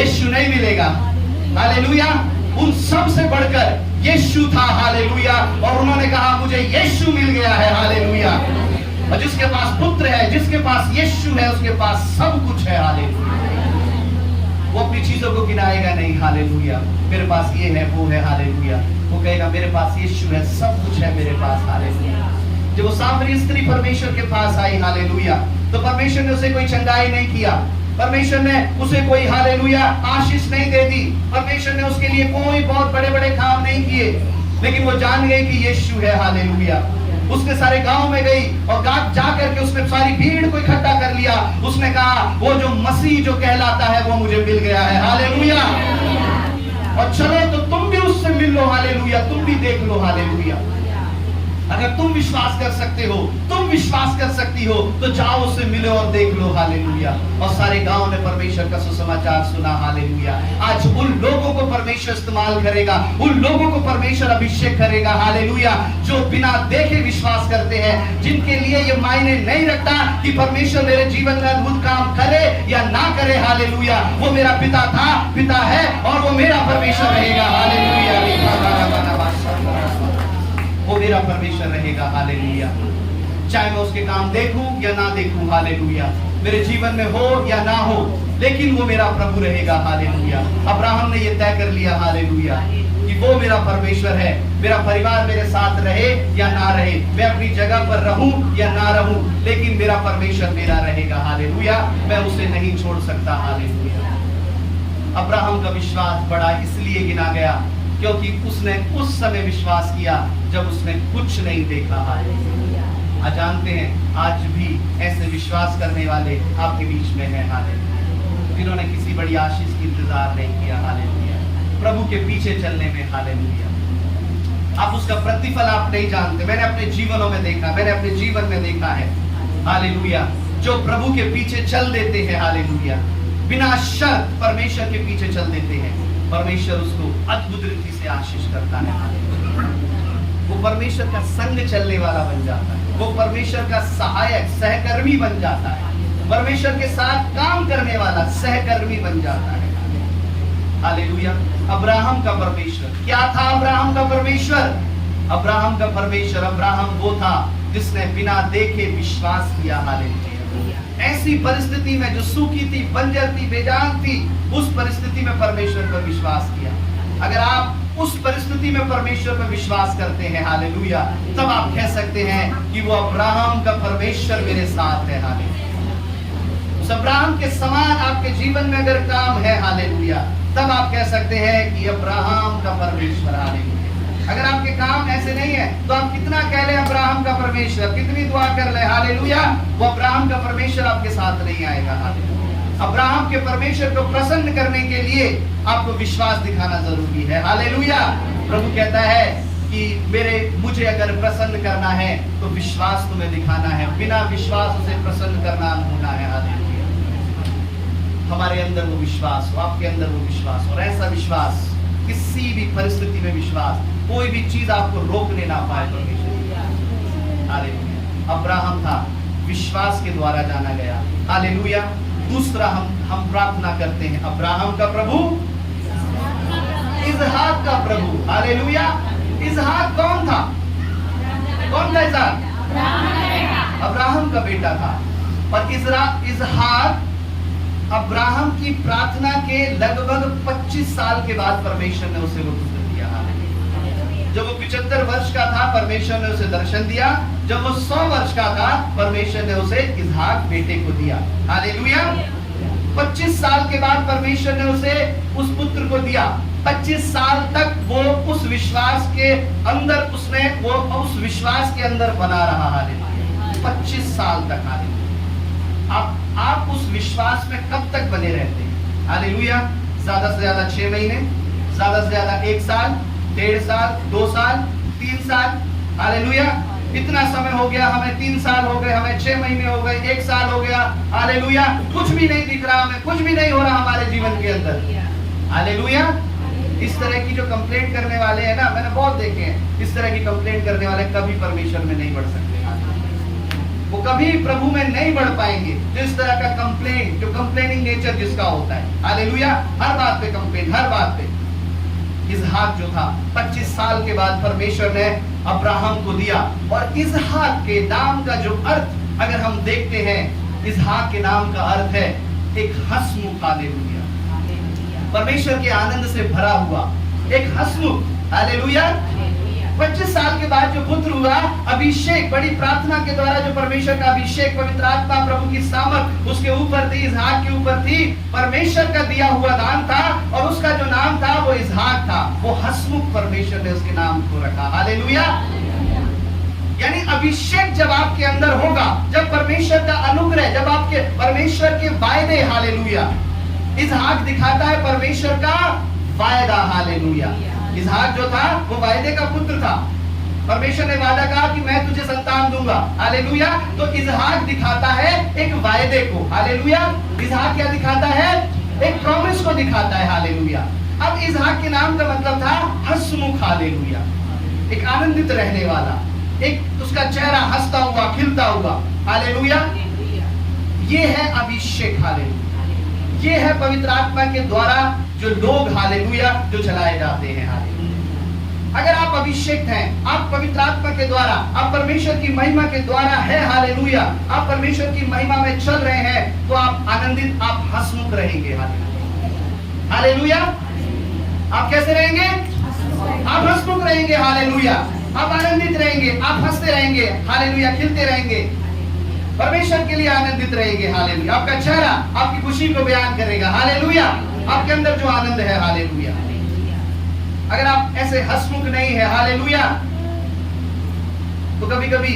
यीशु नहीं मिलेगा। हालेलुया। उन सब से बढ़कर यीशु था। हालेलुया। और उन्होंने कहा, मुझे यीशु मिल गया है। हालेलुया। और जिसके पास पुत्र है, जिसके पास यीशु है, उसके पास सब कुछ है। हालेलुया। वो अपनी चीजों को गिनाएगा नहीं। हालेलुया। मेरे पास ये है, वो है। हालेलुया। वो कहेगा, मेरे पास यीशु है, सब कुछ है मेरे पास। हालेलुया। जब वो सामरी स्त्री परमेश्वर के पास आई, हालेलुया, तो परमेश्वर ने उसे कोई चंगाई नहीं किया। परमेश्वर ने उसे कोई, हालेलुया, आशीष नहीं दे दी। परमेश्वर ने उसके लिए कोई बहुत बड़े बड़े काम नहीं किए, लेकिन वो जान गई कि यीशु है। हालेलुया। उसने सारे गांव में गई और जाकर के उसने सारी भीड़ को इकट्ठा कर लिया। उसने कहा, वो जो मसीह जो कहलाता है वो मुझे मिल गया है। हालेलुया। और चलो तो तुम भी उससे मिल लो। हालेलुया। तुम भी देख लो। हालेलुया। अगर तुम विश्वास कर सकते हो, तुम विश्वास कर सकती हो, तो जाओ उससे मिलो और देख लो। हालेलुया। और सारे गांव ने परमेश्वर का सुसमाचार सुना। हालेलुया। आज उन लोगों को परमेश्वर इस्तेमाल करेगा, उन लोगों को परमेश्वर अभिषेक करेगा। हालेलुया। जो बिना देखे विश्वास करते हैं, जिनके लिए ये मायने नहीं रखता कि परमेश्वर मेरे जीवन में अद्भुत काम करे या ना करे। हालेलुया। वो मेरा पिता था, पिता है और वो मेरा परमेश्वर रहेगा। हालेलुया। वो मेरा परमेश्वर रहेगा। हालेलुया। चाहे मैं उसके काम देखूं या ना देखूं। हालेलुया। मेरे जीवन में हो या ना हो, लेकिन वो मेरा प्रभु रहेगा। हालेलुया। अब्राहम ने ये तय कर लिया। हालेलुया। कि वो मेरा परमेश्वर है। मेरा परिवार मेरे साथ रहे या ना रहे, मैं अपनी जगह पर रहूं या ना रहूं, लेकिन मेरा परमेश्वर मेरा रहेगा। हालेलुया। मैं उसे नहीं छोड़ सकता। हालेलुया। अब्राहम का विश्वास बड़ा इसलिए गिना गया क्योंकि उसने उस समय विश्वास किया जब उसने कुछ नहीं देखा। हालेलुया। आज जानते हैं, आज भी ऐसे विश्वास करने वाले आपके बीच में हैं। हालेलुया। जिन्होंने किसी बड़ी आशीष की इंतजार नहीं किया। हालेलुया। प्रभु के पीछे चलने में। हालेलुया। आप उसका प्रतिफल आप नहीं जानते। मैंने अपने जीवनों में देखा, मैंने अपने जीवन में देखा है। हालेलुया। जो प्रभु के पीछे चल देते हैं, हालेलुया, बिना शर्त परमेश्वर के पीछे चल देते हैं, परमेश्वर उसको अद्भुत रीति से आशीष करता है। वो परमेश्वर का संग चलने वाला बन जाता है। वो परमेश्वर का सहायक, सहकर्मी बन जाता है। परमेश्वर के साथ काम करने वाला सहकर्मी बन जाता है। हालेलुया। अब्राहम का परमेश्वर क्या था? अब्राहम का परमेश्वर, अब्राहम का परमेश्वर, अब्राहम वो था जिसने बिना देखे विश्वास किया। हालेलुया। ऐसी परिस्थिति में जो सूखी थी, बंजर थी, बेजान थी, उस परिस्थिति में परमेश्वर पर विश्वास किया। अगर आप उस परिस्थिति में परमेश्वर पर विश्वास करते हैं, हालेलुया, तब आप कह सकते हैं कि वो अब्राहम का परमेश्वर मेरे साथ है। हालेलुया। उस अब्राहम के समान आपके जीवन में अगर काम है, हालेलुया, तब आप कह सकते हैं कि अब्राहम का परमेश्वर, हालेलुया। अगर आपके काम ऐसे नहीं है तो आप कितना कह ले अब्राहम का परमेश्वर, कितनी दुआ कर ले, हालेलुया, वो अब्राहम का परमेश्वर आपके साथ नहीं आएगा, हालेलुया। अब्राहम के परमेश्वर को प्रसन्न करने के लिए आपको विश्वास दिखाना जरूरी है, हालेलुया। प्रभु कहता है कि मुझे अगर प्रसन्न करना है तो विश्वास तुम्हें दिखाना है, बिना विश्वास उसे प्रसन्न करना होना है, हालेलुया। हमारे अंदर वो विश्वास हो, आपके अंदर वो विश्वास हो, और ऐसा विश्वास, किसी भी परिस्थिति में विश्वास, कोई भी चीज आपको रोकने ना पाए परमेश्वर, हालेलुया। अब्राहम था, विश्वास के द्वारा जाना गया, हालेलुया। दूसरा हम प्रार्थना करते हैं, अब्राहम का प्रभु, इसहाक का प्रभु, हालेलुया। इसहाक कौन था? कौन था इसहाक? अब्राहम का बेटा था। और इसहाक अब्राहम की प्रार्थना के लगभग 25 साल के बाद परमेश्वर ने उसे वो पुत्र दिया, हालेलुया। जब वो 75 वर्ष का था, परमेश्वर ने उसे दर्शन दिया। जब वो 100 वर्ष का था, परमेश्वर ने उसे इसहाक बेटे को दिया, हालेलुया। 25 साल के बाद परमेश्वर ने उसे उस पुत्र को दिया। 25 साल तक वो उस विश्वास के अंदर उस विश्वास के अंदर बना रहा, हालेलुया। 25 साल तक, हालेलुया। आप उस विश्वास में कब तक बने रहते हैं, हालेलुया? ज्यादा से ज्यादा 6 महीने, ज्यादा से ज्यादा 1 साल, 1.5 साल, 2 साल, 3 साल, हालेलुया। इतना समय हो गया, हमें 3 साल हो गए, हमें 6 महीने हो गए, 1 साल हो गया, हालेलुया। कुछ भी नहीं दिख रहा, हमें कुछ भी नहीं हो रहा हमारे जीवन के अंदर, हालेलुया। इस तरह की जो कंप्लेंट करने वाले हैं ना, मैंने बहुत देखे हैं, इस तरह की कंप्लेंट करने वाले कभी परमेश्वर में नहीं बढ़ सकते, वो कभी प्रभु में नहीं बढ़ पाएंगे। जिस तरह का कंप्लेंट, जो कंप्लेनिंग नेचर जिसका होता है, हालेलुया, हर बात पे कंप्लेंट, हर बात पे। इसहाक जो था, 25 साल के बाद परमेश्वर ने अब्राहम को दिया। और इसहाक के नाम का जो अर्थ अगर हम देखते हैं, इसहाक के नाम का अर्थ है एक हंसमुख, हालेलुया, परमेश्वर के आनंद से भरा हुआ एक हंसमुख, हालेलुया। 25 साल के बाद जो पुत्र हुआ, अभिषेक, बड़ी प्रार्थना के द्वारा जो परमेश्वर का अभिषेक, पवित्र आत्मा, प्रभु की सामर्थ उसके ऊपर थी, इसहाक के ऊपर थी। परमेश्वर का दिया हुआ नाम था और उसका जो नाम था वो इसहाक था। वो हंसमुख परमेश्वर ने उसके नाम को रखा, हालेलुया। यानी अभिषेक जब आपके अंदर होगा, जब परमेश्वर का अनुग्रह, जब आपके परमेश्वर के वायदे, हालेलुया। इसहाक दिखाता है परमेश्वर का वायदा, हालेलुया। इसहाक जो था वो वायदे का पुत्र था। परमेश्वर ने वादा कहा कि मैं तुझे संतान दूंगा, हालेलुया। तो इसहाक दिखाता है एक वायदे को, हालेलुया। इसहाक क्या दिखाता है? एक प्रॉमिस को दिखाता है, हालेलुया। अब इसहाक के नाम का मतलब था हंसमुख, हालेलुया, एक आनंदित रहने वाला, एक उसका चेहरा हंसता हुआ, खिलता हुआ, हालेलुया। ये है अभिषेक, हालेलुया। ये है पवित्र आत्मा के द्वारा जो लोग, हालेलुया, जो चलाए जाते हैं, हालेलुया। अगर आप अभिषेक हैं, आप पवित्र आत्मा के द्वारा, आप परमेश्वर की महिमा के द्वारा है, हालेलुया, आप परमेश्वर की महिमा में चल रहे हैं, तो आप आनंदित, आप हंसमुख रहेंगे, हालेलुया, हालेलुया। आप कैसे रहेंगे? आप हंसमुख रहेंगे, हालेलुया। आप आनंदित रहेंगे, आप हंसते रहेंगे, हालेलुया, खिलते रहेंगे, परमेश्वर के लिए आनंदित रहेंगे, हालेलुया। आपका चेहरा आपकी खुशी को बयान करेगा, हालेलुया। आपके अंदर जो आनंद है, हालेलुया। अगर आप ऐसे हंसमुख नहीं है, हालेलुया, तो कभी कभी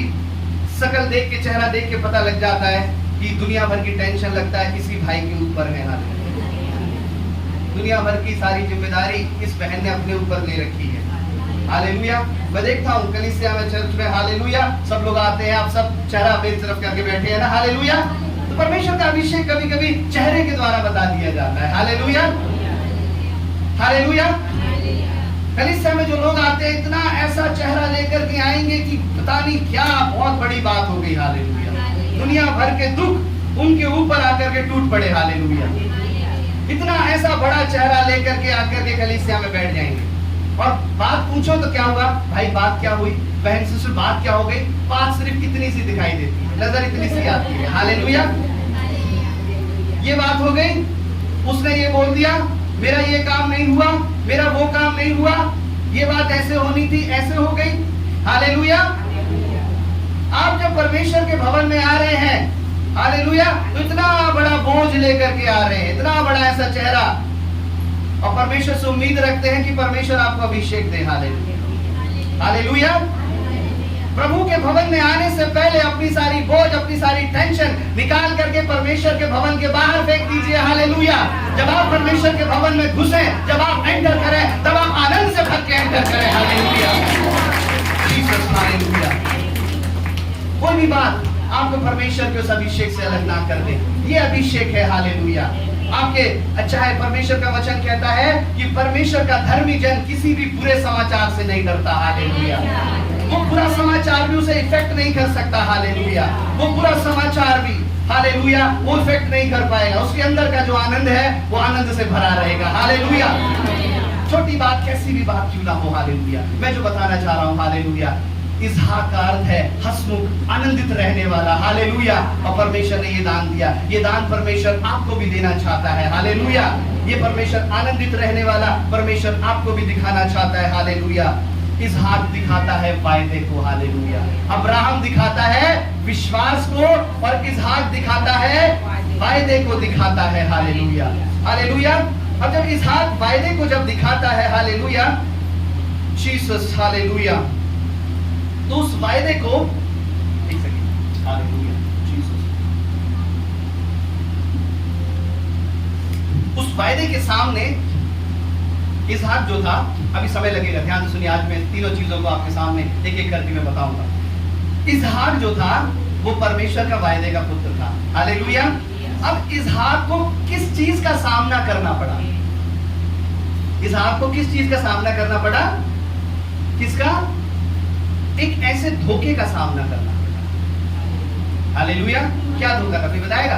शकल देख के, चेहरा देख के पता लग जाता है कि दुनिया भर की टेंशन लगता है इसी भाई के ऊपर है, हालेलुया। दुनिया भर की सारी जिम्मेदारी इस बहन ने अपने ऊपर ले रखी है, हालेलुया। मैं देखता हूँ कलीसिया में, चर्च में, हालेलुया, सब लोग आते हैं, आप सब चेहरा मेरी तरफ करके बैठे हैं ना, हालेलुया। तो परमेश्वर का अभिषेक कभी कभी चेहरे के द्वारा बता दिया जाता है, हालेलुया, हालेलुया। कलीसिया में जो लोग आते हैं, इतना ऐसा चेहरा लेकर के आएंगे कि पता नहीं क्या बहुत बड़ी बात हो गई, हालेलुया। दुनिया भर के दुख उनके ऊपर आकर के टूट पड़े, हालेलुया। इतना ऐसा बड़ा चेहरा लेकर के आकर के कलीसिया में बैठ जाएंगे, और बात पूछो तो क्या होगा? भाई बात क्या हुई? बहन सिस्टर बात क्या हो गई? बात सिर्फ इतनी सी दिखाई देती है, नजर इतनी सी आती है, हालेलुया। ये बात हो गई, उसने ये बोल दिया, मेरा ये काम नहीं हुआ, मेरा वो काम नहीं हुआ, ये बात ऐसे होनी थी, ऐसे हो गई, हालेलुया। आप जब परमेश्वर के भवन में आ रहे हैं, हालेलुया। तो इतना बड़ा बोझ लेकर के आ रहे हैं, इतना बड़ा ऐसा चेहरा, और परमेश्वर से उम्मीद रखते हैं कि परमेश्वर आपको अभिषेक दे। Hallelujah, hallelujah. प्रभु के भवन में आने से पहले अपनी सारी बोझ, अपनी सारी टेंशन निकाल करके परमेश्वर के भवन के बाहर फेंक दीजिए। हालेलुया। जब आप परमेश्वर के भवन में घुसे, जब आप एंटर करें, तब आप आनंद से भर के एंटर करें। Hallelujah, Jesus, hallelujah. कोई भी बात आपको परमेश्वर के उस अभिषेक से अलग ना कर दे, ये अभिषेक है। हालेलुया। आपके अच्छा है, परमेश्वर का वचन कहता है कि परमेश्वर का धर्मी जन किसी भी बुरे समाचार से नहीं डरता। हालेलुया। वो बुरा समाचार भी उसे इफेक्ट नहीं कर सकता। हालेलुया। वो बुरा समाचार भी, हालेलुया, वो इफेक्ट नहीं कर पाएगा। उसके अंदर का जो आनंद है वो आनंद से भरा रहेगा। हालेलुया। छोटी बात, कैसी भी बात क्यों ना हो, हालेलुया, मैं जो बताना चाह रहा हूँ, हालेलुया, इसहाक का अर्थ है हंसमुख, आनंदित रहने वाला। हालेलुया। और परमेश्वर ने ये दान दिया, ये दान परमेश्वर आपको भी देना चाहता है। हालेलुया। ये परमेश्वर आनंदित रहने वाला परमेश्वर आपको भी दिखाना चाहता है। हालेलुया। इसहाक दिखाता है वायदे को। हालेलुया। अब्राहम दिखाता है विश्वास को, और इसहाक दिखाता है वायदे को दिखाता है। Hallelujah, hallelujah. अब जब इसहाक वायदे को जब दिखाता है, हालेलुया, जीसस, हालेलुया, तो उस वायदे को, एक सेकंड, हालेलुया, जीसस, उस वायदे के सामने इसहाक जो था, अभी समय लगेगा, ध्यान से सुनिए, आज मैं तीनों चीजों को आपके सामने एक एक करके मैं बताऊंगा। इसहाक जो था वो परमेश्वर का वायदे का पुत्र था। हालेलुया। अब इसहाक को किस चीज का सामना करना पड़ा? इसहाक को किस चीज का सामना करना पड़ा? किसका? एक ऐसे धोखे का सामना करना पड़ा। हालेलुया। क्या धोखा था? कोई बताएगा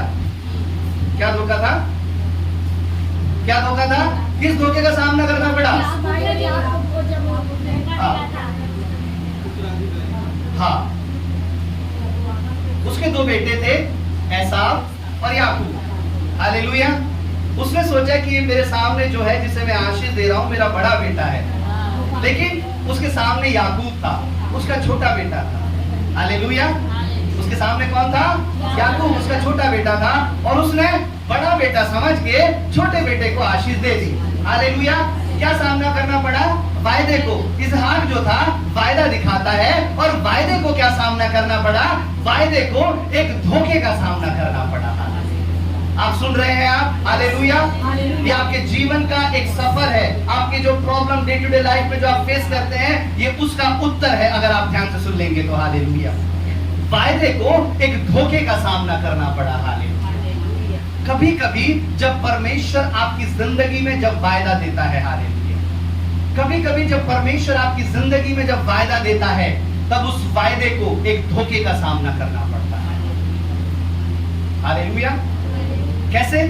क्या धोखा था? क्या धोखा था? किस धोखे का सामना करना पड़ा? हाँ, उसके दो बेटे थे, एसाव और याकूब। हालेलुया। उसने सोचा कि मेरे सामने जो है, जिसे मैं आशीष दे रहा हूं, मेरा बड़ा बेटा है, लेकिन उसके सामने याकूब था, उसका छोटा बेटा था। हालेलुया। उसके सामने कौन था? याकूब, उसका छोटा बेटा था, और उसने बड़ा बेटा समझ के छोटे बेटे को आशीष दे दी। हालेलुया। क्या सामना करना पड़ा? वायदे को। इसहाक जो था वायदा दिखाता है, और वायदे को क्या सामना करना पड़ा? वायदे को एक धोखे का सामना करना पड़ा। आप सुन रहे हैं आप? हालेलुया। ये आपके जीवन का एक सफर है। आपके जो problem day to day life में जो आप फेस करते हैं, ये उसका उत्तर है, अगर आप ध्यान से सुन लेंगे तो। हालेलुया। वायदे को एक धोखे का सामना करना पड़ा। हालेलुया। कभी कभी जब परमेश्वर आपकी जिंदगी में जब वायदा देता है, हालेलुया, कभी कभी जब परमेश्वर आपकी जिंदगी में जब वायदा देता है, तब उस वायदे को एक धोखे का सामना करना पड़ता है। हालेलुया। कैसे?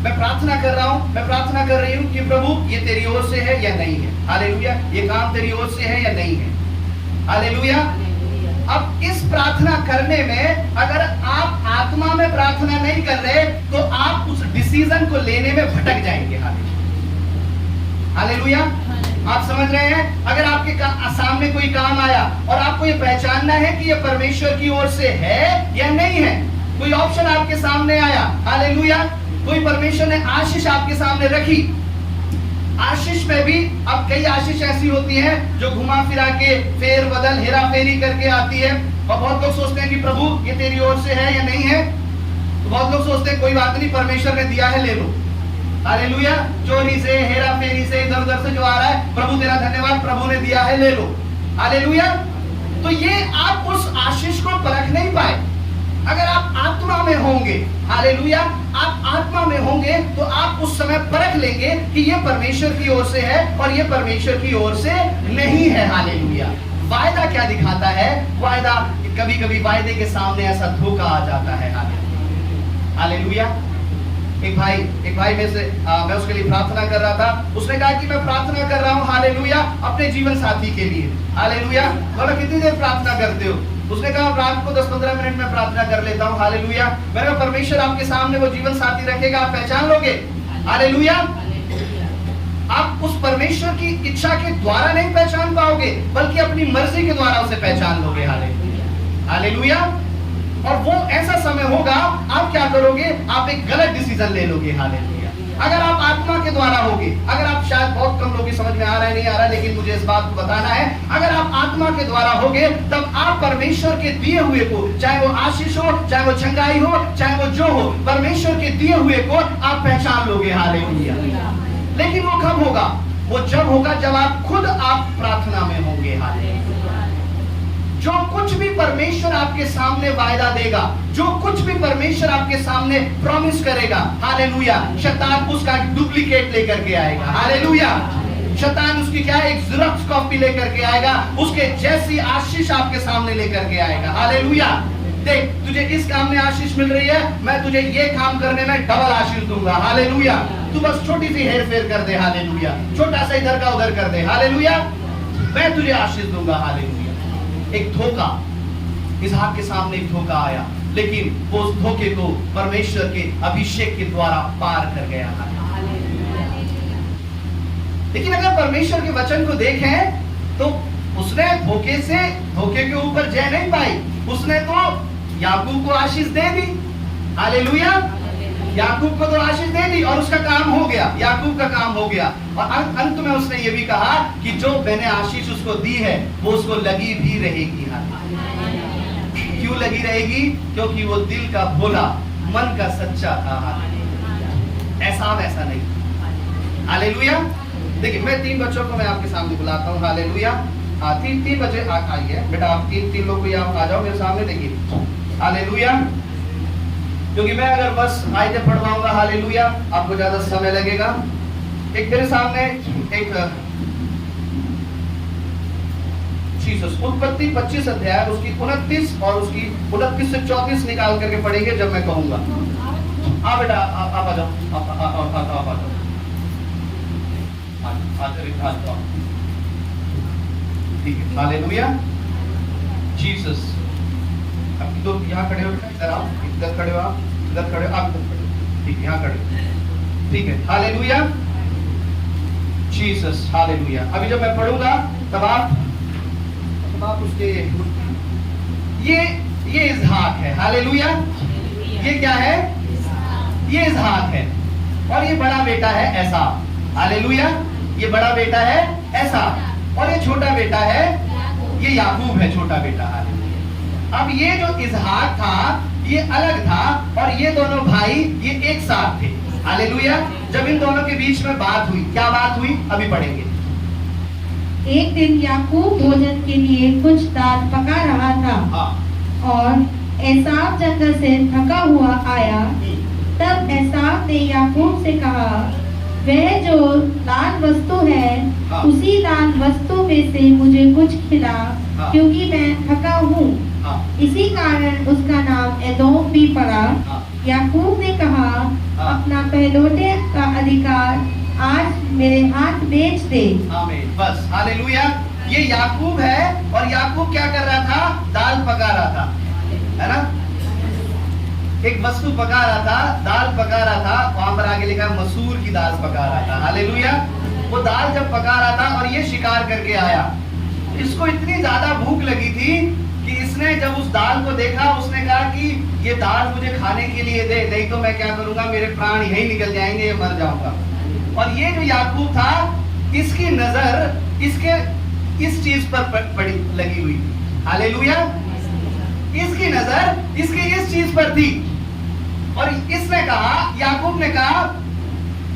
मैं प्रार्थना कर रहा हूं, मैं प्रार्थना कर रही हूं कि प्रभु ये तेरी ओर से है या नहीं है। हालेलुया। ये काम तेरी ओर से है या नहीं है। हालेलुया। अब इस प्रार्थना करने में अगर आप आत्मा में प्रार्थना नहीं कर रहे, तो आप उस डिसीजन को लेने में भटक जाएंगे। हालेलुया। आप समझ रहे हैं? अगर आपके सामने कोई काम आया और आपको ये पहचानना है कि ये परमेश्वर की ओर से है या नहीं है, कोई ऑप्शन आपके सामने आया, हालेलुया, कोई परमेश्वर ने आशीष आपके सामने रखी, आशीष में भी अब कई आशीष ऐसी होती हैं जो घुमा फिरा के फेर बदल हेरा फेरी करके आती है, और बहुत लोग सोचते हैं कि प्रभु ये तेरी ओर से है या नहीं है। तो बहुत लोग सोचते हैं कोई बात नहीं, परमेश्वर ने दिया है, ले लो। हालेलुया। चोरी से, हेरा फेरी से, इधर उधर से जो आ रहा है, प्रभु तेरा धन्यवाद, प्रभु ने दिया है, ले लो। हालेलुया। तो ये आप उस आशीष को परख नहीं पाए। अगर आप आत्मा में होंगे, हालेलुया, आप आत्मा में होंगे, तो आप उस समय परख लेंगे कि ये परमेश्वर की ओर से है और ये परमेश्वर की ओर से नहीं है। हालेलुया। वायदा क्या दिखाता है? वायदा, कभी कभी वायदे के सामने ऐसा धोखा आ जाता है। हालेलुया। एक भाई में से मैं उसके लिए प्रार्थना कर रहा था। उसने कहा कि मैं प्रार्थना कर रहा हूँ, हालेलुया, अपने जीवन साथी के लिए। हालेलुया। बोला कितनी देर प्रार्थना करते हो? उसने कहा रात को 10-15 मिनट में प्रार्थना कर लेता हूँ। हालेलुया। मैंने कहा परमेश्वर आपके सामने वो जीवन साथी रखेगा, आप पहचान लोगे। हालेलुया। आप उस परमेश्वर की इच्छा के द्वारा नहीं पहचान पाओगे, बल्कि अपनी मर्जी के द्वारा उसे पहचान लोगे। हालेलुया। हालेलुया। और वो ऐसा समय होगा, आप क्या करोगे, आप एक गलत डिसीजन ले लोगे। हालेलुया। अगर आप आत्मा के द्वारा होगे, अगर आप, शायद बहुत कम लोगों की समझ में आ रहा है नहीं आ रहा है, लेकिन मुझे इस बात को बताना है, अगर आप आत्मा के द्वारा होगे तब आप परमेश्वर के दिए हुए को, चाहे वो आशीष हो, चाहे वो चंगाई हो, चाहे वो जो हो, परमेश्वर के दिए हुए को आप पहचान लोगे। हालेलुया। लेकिन वो कब होगा? वो जब होगा जब आप खुद आप प्रार्थना में होंगे। हालेलुया। जो कुछ भी परमेश्वर आपके सामने वायदा देगा, जो कुछ भी परमेश्वर आपके सामने प्रॉमिस करेगा, हालेलुया, शैतान उसका डुप्लीकेट लेकर के आएगा। हालेलुया। शैतान उसकी क्या है, एक ज़ेरॉक्स कॉपी लेकर के आएगा, उसके जैसी आशीष आपके सामने लेकर के आएगा। हालेलुया। देख, तुझे इस काम में आशीष मिल रही है, मैं तुझे ये काम करने में डबल आशीष दूंगा। हालेलुया। तू बस छोटी सी हेर फेर कर दे। हालेलुया। छोटा सा इधर का उधर कर दे। हालेलुया। मैं तुझे आशीष दूंगा। हालेलुया। एक धोखा, इसहाक के सामने एक धोखा आया, लेकिन वो उस धोखे को परमेश्वर के अभिषेक के द्वारा पार कर गया। लेकिन अगर परमेश्वर के वचन को देखें तो उसने धोखे के ऊपर जय नहीं पाई, उसने तो याकूब को आशीष दे दी। हालेलुया। याकूब को तो आशीष दे दी और उसका काम हो गया, याकूब का काम हो गया। और अंत में उसने ये भी कहा कि जो मैंने आशीष उसको दी है वो उसको लगी भी रहेगी। क्यों लगी रहेगी? क्योंकि वो दिल का भोला, मन का सच्चा था। ऐसा वैसा नहीं। हालेलुया। देखिए, मैं 3 बच्चों को मैं आपके सामने बुलाता हूँ। हालेलुया। हाँ, 3 बच्चे आइए बेटा, आप 3 लोग को आ जाओ मेरे सामने। देखिए, हालेलुया। क्योंकि मैं अगर बस आयतें पढ़वाऊंगा, हालेलुया, आपको ज्यादा समय लगेगा। एक मेरे सामने एक जीसस उत्पत्ति 25 अध्याय उसकी 29 और उसकी 29 से 34 निकाल करके पढ़ेंगे जब मैं कहूंगा। बेटा आप आ जाओ, आप आ जाओ। ठीक है। हालेलुया। जीसस। अब तो यहाँ खड़े हो, इधर आओ, इधर खड़े हो, आप इधर खड़े हो, आप इधर खड़े हो। ठीक है, यहाँ खड़े हो। ठीक है। हालेलुया। जीसस। हालेलुया। अभी जब मैं पढ़ूंगा तब आप उसके ये इसहाक है। हालेलुया। ये क्या है? ये इसहाक है और ये बड़ा बेटा है एसाव। हालेलुया। ये बड़ा बेटा है एसाव और ये छोटा बेटा है, ये याकूब है, छोटा बेटा। हालेलुया। अब ये जो इसहाक था ये अलग था और ये दोनों भाई ये एक साथ थे। हालेलुया। जब इन दोनों के बीच में बात हुई, क्या बात हुई अभी पढ़ेंगे। एक दिन याकूब भोजन के लिए कुछ दाल पका रहा था और एसाव जंगल से थका हुआ आया। तब एसाव ने याकूब से कहा, वह जो दान वस्तु है उसी दान वस्तु में से मुझे कुछ खिला, क्योंकि मैं थका हूँ। इसी कारण उसका नाम एदोम भी पड़ा। याकूब ने कहा, अपना पहलौठे का अधिकार आज मेरे हाथ बेच दे। आमीन। बस। हालेलुया। ये याकूब है और याकूब क्या कर रहा था? दाल पका रहा था, है ना? एक वस्तु पका रहा था, दाल पका रहा था। वहां पर आगे लिखा है मसूर की दाल पका रहा था। हालेलुया। वो दाल जब पका रहा था और ये शिकार करके आया, इसको इतनी ज्यादा भूख लगी थी कि इसने जब उस दाल को देखा उसने कहा कि ये दाल मुझे खाने के लिए दे, नहीं तो मैं क्या करूंगा, मेरे प्राण यही निकल जाएंगे, ये मर जाऊंगा। और ये जो याकूब था, इसकी नजर इसके इस चीज पर पड़ी लगी हुई थी। हालेलुया। इसकी नजर इसकी इस चीज पर थी और इसने कहा, याकूब ने कहा,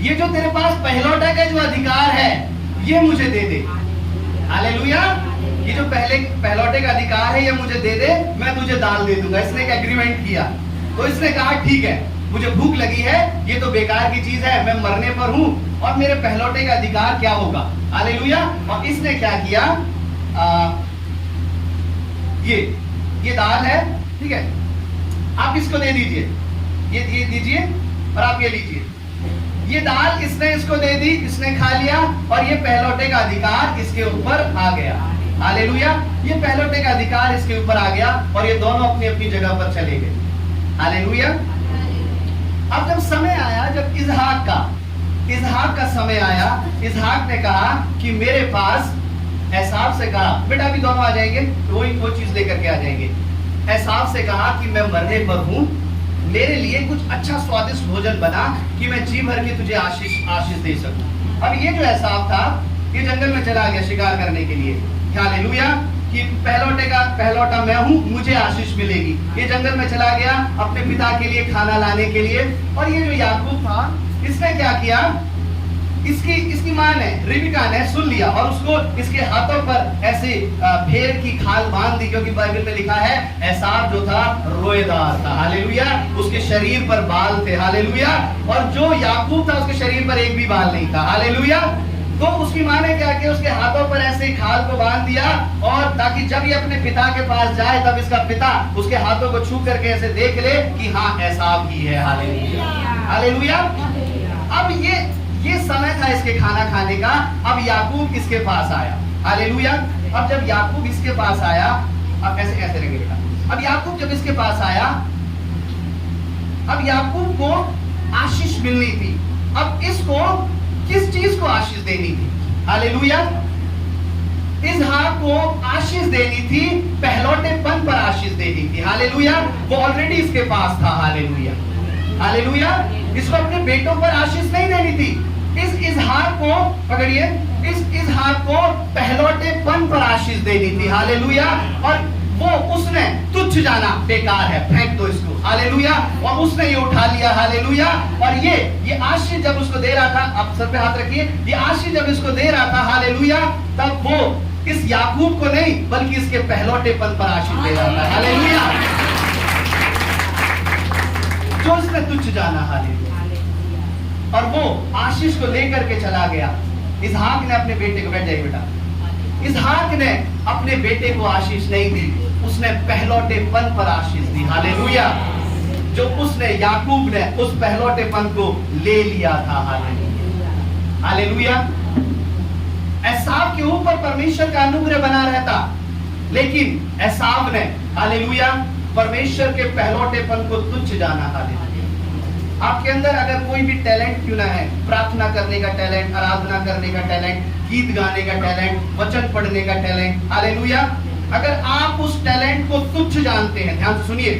ये जो तेरे पास पहलौठा का जो अधिकार है ये मुझे दे दे। हालेलुया। ये जो पहलौठे का अधिकार है ये मुझे दे दे, मैं तुझे दाल दे दूंगा। इसने एक एग्रीमेंट किया। तो इसने कहा, ठीक है, मुझे भूख लगी है, ये तो बेकार की चीज है, मैं मरने पर हूं और मेरे पहलौठे का अधिकार क्या होगा। हालेलुया। और इसने क्या किया, ये दाल है, ठीक है, आप इसको दे दीजिए, ये दीजिए और आप ये लीजिए। ये दाल इसने इसको दे दी, इसने खा लिया और ये पहलौठे का अधिकार इसके ऊपर आ गया। हालेलुया। ये पहलौठे का अधिकार इसके ऊपर आ गया और ये दोनों अपनी अपनी जगह पर चले गए। हालेलुया। अब जब समय आया, जब इसहाक का समय आया, इसहाक ने कहा कि मेरे पास, एसाव से कहा, बेटा अभी दोनों आ जाएंगे, वो चीज लेकर के आ जाएंगे। एसाव से कहा कि मैं मरने पर हूँ, मेरे लिए कुछ अच्छा स्वादिष्ट भोजन बना कि मैं जी भर के तुझे आशीष दे सकूं। अब ये जो एसाव था, ये जंगल में चला गया शिकार करने के लिए, हालेलुया, कि पहलौटा मैं हूँ, मुझे आशीष मिलेगी। ये जंगल में चला गया अपने पिता के लिए खाना लाने के लिए। और ये जो याकूब था, इसने क्या किया, इसकी माँ ने, रिबका ने सुन लिया और उसको इसके हाथों पर ऐसे भेड़ की खाल बांध दी, क्योंकि बाइबल में लिखा है एसाव जो था रोएदार था, हालेलुया, उसके शरीर पर बाल थे, हालेलुया, और जो याकूब था उसके शरीर पर एक भी बाल नहीं था, हालेलुया। तो उसकी माँ ने क्या किया, उसके हाथों पर ऐसे खाल को बांध दिया, और ताकि जब ये अपने पिता के पास जाए तब इसका पिता उसके हाथों को छू करके ऐसे देख ले कि हाँ एसाव ही है, हालेलुया, हालेलुया। अब ये समय था इसके खाना खाने का। अब याकूब इसके पास आया, हालेलुया। अब जब याकूब इसके पास आया, अब ऐसे कैसे रहेंगे बेटा, अब याकूब जब इसके पास आया, अब याकूब को आशीष मिलनी थी। अब इसको किस चीज को आशीष देनी थी, हालेलुया, इसहाक को आशीष देनी थी, पहलौटेपन पर आशीष देनी थी, हालेलुया। वो ऑलरेडी इसके पास था, हालेलुया, हालेलुया। इसको अपने बेटों पर आशीष नहीं देनी थी, इस इसहाक को पकड़िए, इस इसहाक को पहलौटेपन पर आशीष देनी थी, हालेलुया। और वो उसने तुच्छ जाना, बेकार है, फेंक दो इसको, हालेलुया, और उसने ये उठा लिया, हालेलुया। और ये आशीष जब उसको दे रहा था, आप सर पे हाथ रखिए, ये आशीष जब इसको दे रहा था, हालेलुया, तब वो इस याकूब को नहीं बल्कि इसके पहलौटेपन पर आशीष दे रहा था, हालेलुया, जो उसने तुच्छ जाना, हालेलुया। और वो आशीष को लेकर के चला गया। इसहाक ने अपने बेटे को, बैठ जाइए बेटा, इसहाक ने अपने बेटे को आशीष नहीं दी, उसने पहलौटेपन पर आशीष दी, हालेलुया। जो उसने, याकूब ने उस पहलौटेपन को ले लिया था, हालेलुया, हालेलुया। एसाव के ऊपर परमेश्वर का अनुग्रह बना रहता, लेकिन एसाव ने, हालेलुया, परमेश्वर के पहलौटेपन को तुच्छ जाना, हालेलुया। आपके अंदर अगर कोई भी टैलेंट क्यों ना है, प्रार्थना करने का टैलेंट, आराधना करने का टैलेंट, गीत गाने का टैलेंट, वचन पढ़ने का टैलेंट, हालेलुया, अगर आप उस टैलेंट को तुच्छ जानते हैं, ध्यान से सुनिए,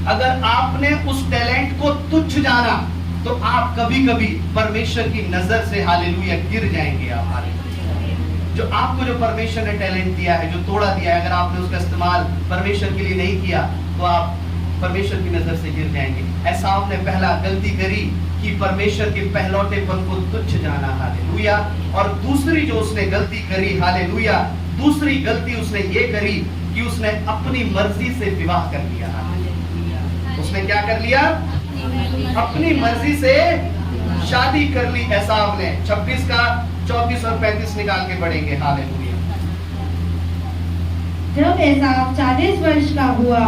अगर आपने उस टैलेंट को तुच्छ जाना तो आप कभी कभी परमेश्वर की नजर से, हालेलुया, गिर जाएंगे आप, हालेलुया। जो आपको जो परमेश्वर ने टैलेंट दिया है, जो तोड़ा दिया है, अगर आपने उसका इस्तेमाल परमेश्वर के लिए नहीं किया तो आप परमेश्वर की नजर से गिर जाएंगे। एसाव ने पहला गलती करी कि परमेश्वर के पहलौटेपन को तुच्छ जाना, हालेलुया। और दूसरी जो उसने गलती करी, हालेलुया, दूसरी गलती उसने ये करी कि उसने अपनी मर्जी से विवाह कर लिया, हालेलुया। उसने क्या कर लिया, अपनी मर्जी से शादी कर ली एसाव ने। 26 का 34 और 35 निकाल के पढ़ेंगे, हालेलुया। जब एसाव 40 वर्ष का हुआ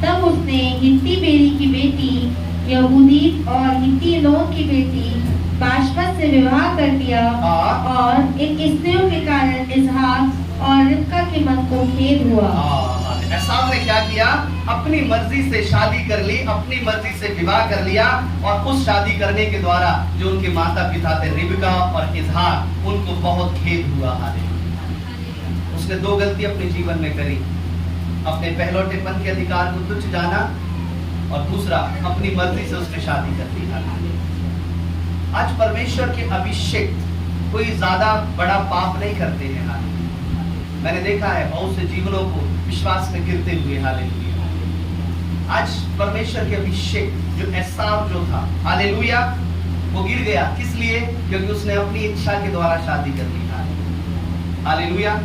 तब उसने हित्ती बेरी की बेटी यहूदी और हित्ती लोन की बेटी बाशमत से विवाह कर लिया, और इन स्त्रियों के कारण इसहाक और रिबका के मन को खेद हुआ। एसाव ने क्या किया, अपनी मर्जी से शादी कर ली, अपनी मर्जी से विवाह कर लिया, और उस शादी करने के द्वारा जो उनके माता पिता थे रिबका और इसहाक, उनको बहुत खेद हुआ, हालेलुया। उसने दो गलती अपने जीवन में करी, अपने पहलौटेपन के अधिकार को तुच्छ जाना, और दूसरा अपनी मर्जी से उसने शादी कर ली। आज परमेश्वर के अभिषेक कोई ज्यादा बड़ा पाप नहीं करते हैं, हालेलुया। मैंने देखा है बहुत से जीवनों को विश्वास में गिरते हुए, हालेलुया। आज परमेश्वर के अभिषेक जो एसाव जो था, हालेलुया, वो गिर गया। किस लिए? क्योंकि उसने अपनी इच्छा के द्वारा शादी कर ली, हालेलुया।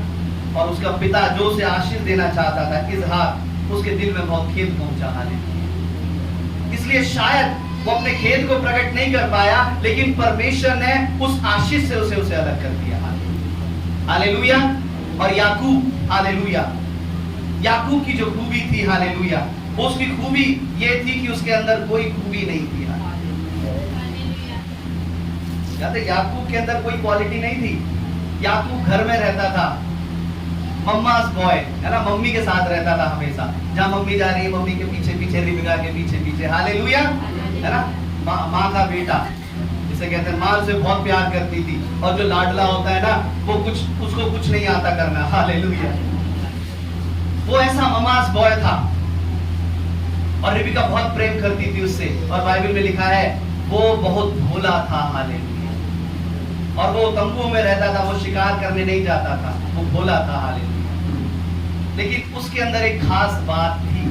और उसका पिता जो उसे आशीष देना चाहता था, इसहाक, उसके दिल में बहुत खेद पहुंचा, हालेलुया। इसलिए शायद वो अपने खेद को प्रकट नहीं कर पाया, लेकिन परमेश्वर ने उस आशीष से उसे अलग कर दिया, हालेलुया। और याकूब, हालेलुया, याकूब की जो खूबी थी, हालेलुया, उसकी खूबी ये थी कि उसके अंदर कोई खूबी नहीं थी, याकूब के अंदर कोई क्वालिटी नहीं थी। याकूब घर में रहता था, मम्मास बॉय है ना, मम्मी के साथ रहता था हमेशा, जहाँ मम्मी जा रही है मम्मी के पीछे पीछे, रिबका के पीछे पीछे, हालेलुया, है ना। माँ का बेटा जिसे कहते हैं, माँ उसे बहुत प्यार करती थी, और जो लाडला होता है ना, वो उसको कुछ नहीं आता करना, हालेलुया। वो ऐसा ममाज बॉय था और रिबिका बहुत प्रेम करती थी उससे, और बाइबल में लिखा है वो बहुत भोला था। हालेलुया। और वो तंबुओं में रहता था, वो शिकार करने नहीं जाता था, वो भोला था। हालेलुया। लेकिन उसके अंदर एक खास बात थी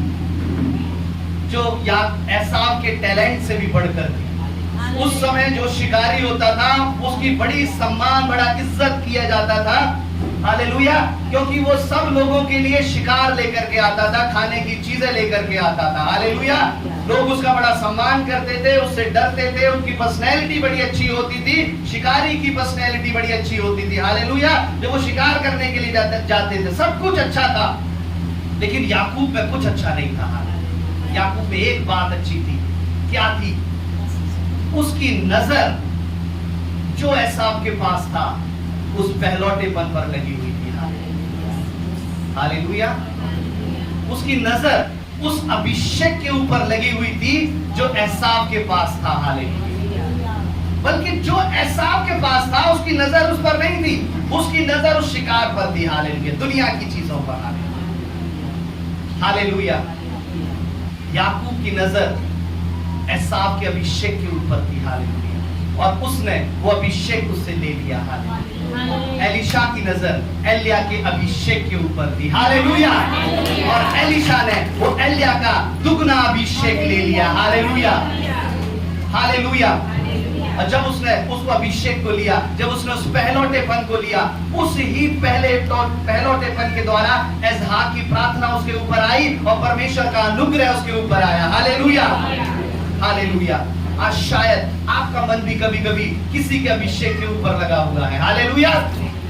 जो या एसाव के टैलेंट से भी बढ़कर थी। उस समय जो शिकारी होता था उसकी बड़ी सम्मान, बड़ा इज्जत किया जाता था। हालेलुया। क्योंकि वो सब लोगों के लिए शिकार लेकर के आता था, खाने की चीजें लेकर के आता था। हालेलुया। लोग उसका बड़ा सम्मान करते थे, उससे डरते थे, उनकी पर्सनैलिटी बड़ी अच्छी होती थी, शिकारी की पर्सनैलिटी बड़ी अच्छी होती थी। हालेलुया। जब वो शिकार करने के लिए जाते थे सब कुछ अच्छा था, लेकिन याकूब में कुछ अच्छा नहीं था। याकूब में एक बात अच्छी थी। क्या थी? उसकी नजर जो एसाव के पास था उस पहलौटेपन पर लगी हुई थी। हालेलुया। उसकी नजर उस अभिषेक के ऊपर लगी हुई थी जो एसाव के पास था। हालेलुया। बल्कि जो एसाव के पास था उसकी नजर उस पर नहीं थी, उसकी नजर उस शिकार पर थी। हालेलुया। दुनिया की चीजों पर। हालेलुया। याकूब की नजर एसाव के अभिषेक के ऊपर थी। हालेलुया। और उसने वो अभिषेक उससे ले लिया। हालेलुया। एलिशा की नजर एलिया के अभिषेक के ऊपर थी। हालेलुया। और एलिशा ने वो एलिया का दुगना अभिषेक ले लिया। हालेलुया। हालेलुया। और जब उसने उस अभिषेक को लिया, जब उसने उस पहलौटेपन को लिया, उस ही पहलौटेपन के द्वारा इसहाक की प्रार्थना उसके ऊपर आई और परमेश्वर का अनुग्रह उसके ऊपर आया। हालेलुया। हालेलुया। आज शायद आपका मन भी कभी कभी किसी के अभिषेक के ऊपर लगा हुआ है। हालेलुया।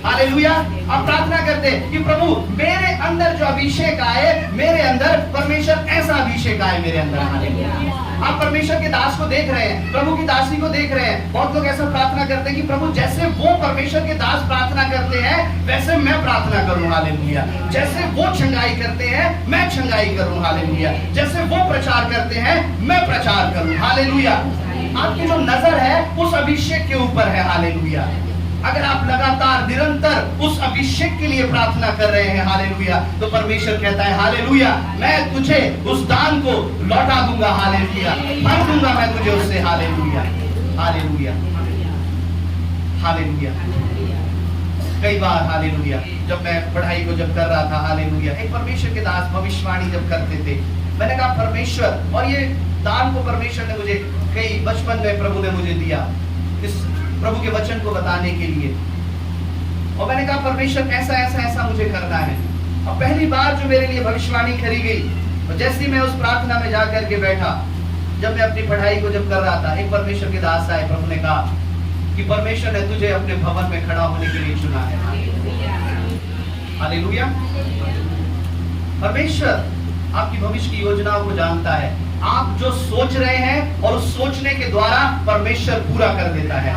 हालेलुया। आप प्रार्थना करते कि प्रभु मेरे अंदर जो अभिषेक आए, मेरे अंदर परमेश्वर ऐसा अभिषेक आए मेरे अंदर। हालेलुया। आप परमेश्वर के दास को देख रहे हैं, प्रभु की दासी को देख रहे हैं। बहुत लोग ऐसा प्रार्थना करते हैं कि प्रभु जैसे वो परमेश्वर के दास प्रार्थना करते हैं वैसे मैं प्रार्थना करूं। हालेलुया। जैसे वो छंगाई करते हैं मैं छंगाई करूं। हालेलुया। जैसे वो प्रचार करते हैं मैं प्रचार करूं। हालेलुया। आपकी जो नजर है उस अभिषेक के ऊपर है। हालेलुया। अगर आप लगातार निरंतर उस अभिषेक के लिए प्रार्थना कर रहे हैं, हालेलुया, तो परमेश्वर कहता है हालेलुया, मैं तुझे उस दान को लौटा दूंगा। हालेलुया। भर दूंगा मैं तुझे उससे। हालेलुया। हालेलुया। हालेलुया। कई बार हालेलुया जब मैं पढ़ाई को जब कर रहा था, हालेलुया, एक परमेश्वर के दास भविष्यवाणी जब करते थे, मैंने कहा परमेश्वर, और ये दान को परमेश्वर ने मुझे कई बचपन में प्रभु ने मुझे दिया इस प्रभु के वचन को बताने के लिए, और मैंने कहा परमेश्वर ऐसा ऐसा ऐसा मुझे करना है। और पहली बार जो मेरे लिए भविष्यवाणी करी गई, और जैसे ही मैं उस प्रार्थना में जाकर के बैठा, जब मैं अपनी पढ़ाई को जब कर रहा था, एक परमेश्वर के दास आए, प्रभु ने कहा कि परमेश्वर ने तुझे अपने भवन में खड़ा होने के लिए चुना है। हालेलुया। परमेश्वर आपकी भविष्य की योजनाओं को जानता है। आप जो सोच रहे हैं और उस सोचने के द्वारा परमेश्वर पूरा कर देता है।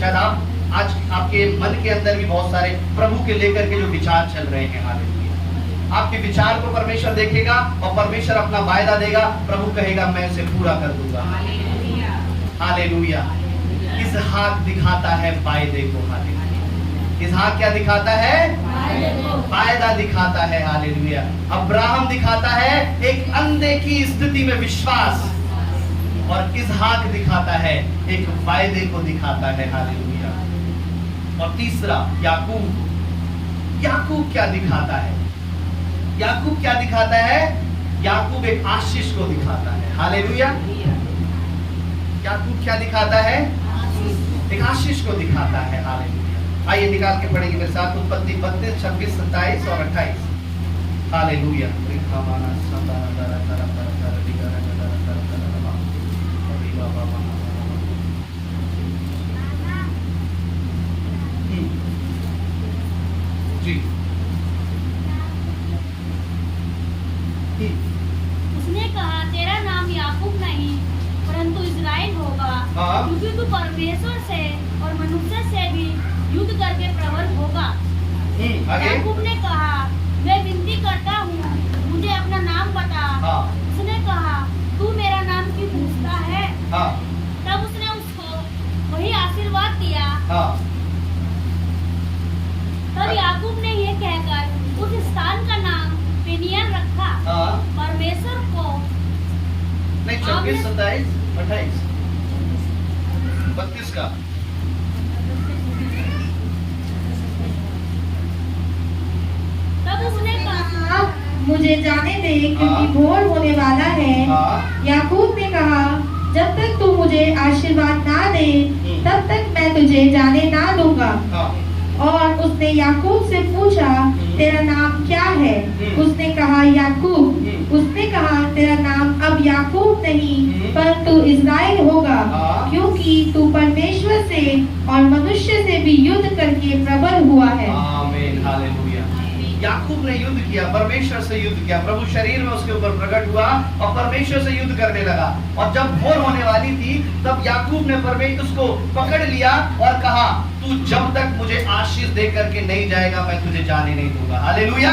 शायद आप आज आपके मन के अंदर भी बहुत सारे प्रभु के लेकर के जो विचार चल रहे हैं, हालेलुया, आपके विचार को परमेश्वर देखेगा और परमेश्वर अपना वायदा देगा, प्रभु कहेगा मैं उसे पूरा कर दूंगा। हालेलुया। इसहाक दिखाता है वायदे को। हालेलुया। इसहाक क्या दिखाता है? वायदा दिखाता है। हालेलुया। अब्राहम दिखाता है एक अंधे की स्थिति में विश्वास, और इसहाक दिखाता है एक वायदे को दिखाता है। हालेलुया। और तीसरा याकूब। याकूब क्या दिखाता है? याकूब क्या दिखाता है? याकूब एक आशीष को दिखाता है। हालेलुया। याकूब क्या दिखाता है? एक आशीष को दिखाता है। हालेलुया। आइए निकाल के पढ़ेंगे मेरे साथ उत्पत्ति 32, 26, 27 और 28। हालेलुया। जी। उसने कहा तेरा नाम याकूब नहीं परंतु इज़राइल होगा, क्योंकि तू परमेश्वर से और मनुष्य से भी युद्ध करके प्रबल होगा। याकूब ने कहा मैं विनती करता हूँ मुझे अपना नाम बता। उसने कहा तू मेरा नाम क्यों पूछता है? तब उसने उसको वही आशीर्वाद दिया। तब याकूब ने यह कहकर उस स्थान का नाम आपने 26, 27, 28, 32 का तब उसने कहा, मुझे जाने दे क्योंकि भोर होने वाला है। याकूब ने कहा, जब तक तू मुझे आशीर्वाद ना दे तब तक मैं तुझे जाने ना दूंगा। और उसने याकूब से पूछा, तेरा नाम क्या है? उसने कहा, याकूब। उसने कहा, तेरा नाम अब याकूब नहीं परंतु इज़राइल होगा, क्योंकि तू परमेश्वर से और मनुष्य से भी युद्ध करके प्रबल हुआ है। आमीन, हालेलुया। याकूब ने युद्ध किया, परमेश्वर से युद्ध किया, प्रभु शरीर में उसके ऊपर प्रकट हुआ और परमेश्वर से युद्ध करने लगा। और जब भोर होने वाली थी तब याकूब ने परमेश्वर उसको पकड़ लिया और कहा, तू जब तक मुझे आशीष दे करके नहीं जाएगा मैं तुझे जाने नहीं दूंगा। हालेलुया।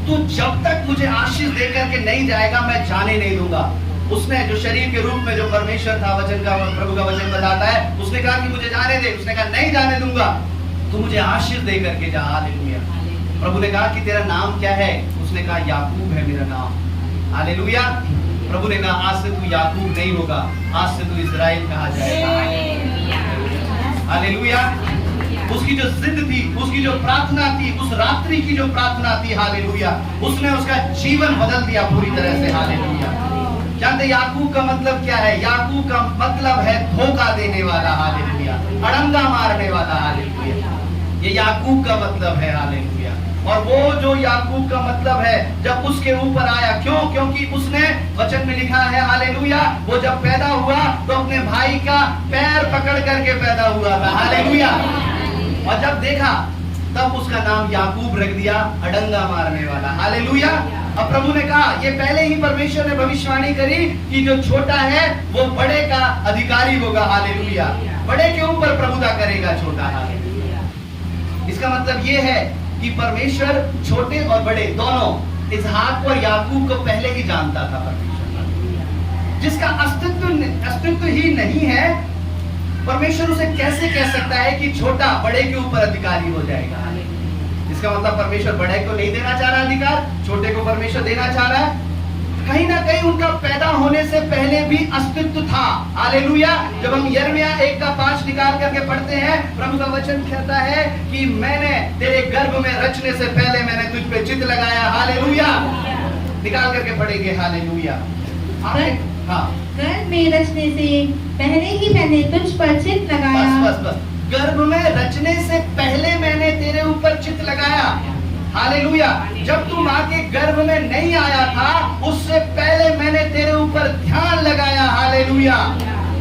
तू जब तक मुझे आशीष दे करके नहीं जाएगा मैं जाने नहीं दूंगा। उसने जो शरीर के रूप में जो परमेश्वर था, वचन का, प्रभु का वचन बताता है, उसने कहा कि मुझे जाने दे। उसने कहा नहीं जाने दूंगा, तू मुझे आशीष दे करके जा। हालेलुया। प्रभु ने कहा कि तेरा नाम क्या है? उसने कहा याकूब है मेरा नाम। हालेलुया। प्रभु ने कहा आज से तू याकूब नहीं होगा, आज से तू इज़राइल कहा जाएगा। हालेलुया। उसकी जो जिद थी, उसकी जो प्रार्थना थी, उस रात्रि की जो प्रार्थना थी, हालेलुया, उसने उसका जीवन बदल दिया पूरी तरह से। हालेलुया। जानते याकूब का मतलब क्या है? याकूब का मतलब है धोखा देने वाला। हालेलुया। अड़ंगा मारने वाला। हालेलुया। ये याकूब का मतलब है। हालेलुया। और वो जो याकूब का मतलब है जब उसके ऊपर आया, क्यों? क्योंकि उसने, वचन में लिखा है, हालेलुया, वो जब पैदा हुआ तो अपने भाई का पैर पकड़ करके पैदा हुआ था। हालेलुया। और जब देखा तब उसका नाम याकूब रख दिया, अड़ंगा मारने वाला। हालेलुया। अब प्रभु ने कहा, ये पहले ही परमेश्वर ने भविष्यवाणी करी कि जो छोटा है वो बड़े का अधिकारी होगा। हालेलुया। बड़े के ऊपर प्रभुता करेगा छोटा। हालेलुया। इसका मतलब ये है कि परमेश्वर छोटे और बड़े दोनों, इसहाक और याकूब को पहले ही जानता था। परमेश्वर जिसका अस्तित्व ही नहीं है, परमेश्वर उसे कैसे कह सकता है कि छोटा बड़े के ऊपर अधिकारी हो जाएगा? इसका मतलब परमेश्वर बड़े को नहीं देना चाह रहा अधिकार, छोटे को परमेश्वर देना चाह रहा है। कहीं ना कहीं उनका पैदा होने से पहले भी अस्तित्व था। हालेलुया। जब हम यिर्मयाह 1:5 निकाल करके पढ़ते हैं, प्रभु का वचन कहता है कि मैंने तेरे गर्भ में रचने से पहले मैंने तुझ पे चित्त लगाया। हालेलुया। निकाल करके पढ़ेंगे। हालेलुया। हाँ, गर्भ में रचने से पहले ही मैंने तुझ पर चित्त लगाया। बस। गर्भ में रचने से पहले मैंने तेरे ऊपर चित्त लगाया। हालेलुया। जब तू माँ के गर्भ में नहीं आया था उससे पहले मैंने तेरे ऊपर ध्यान लगाया। हालेलुया।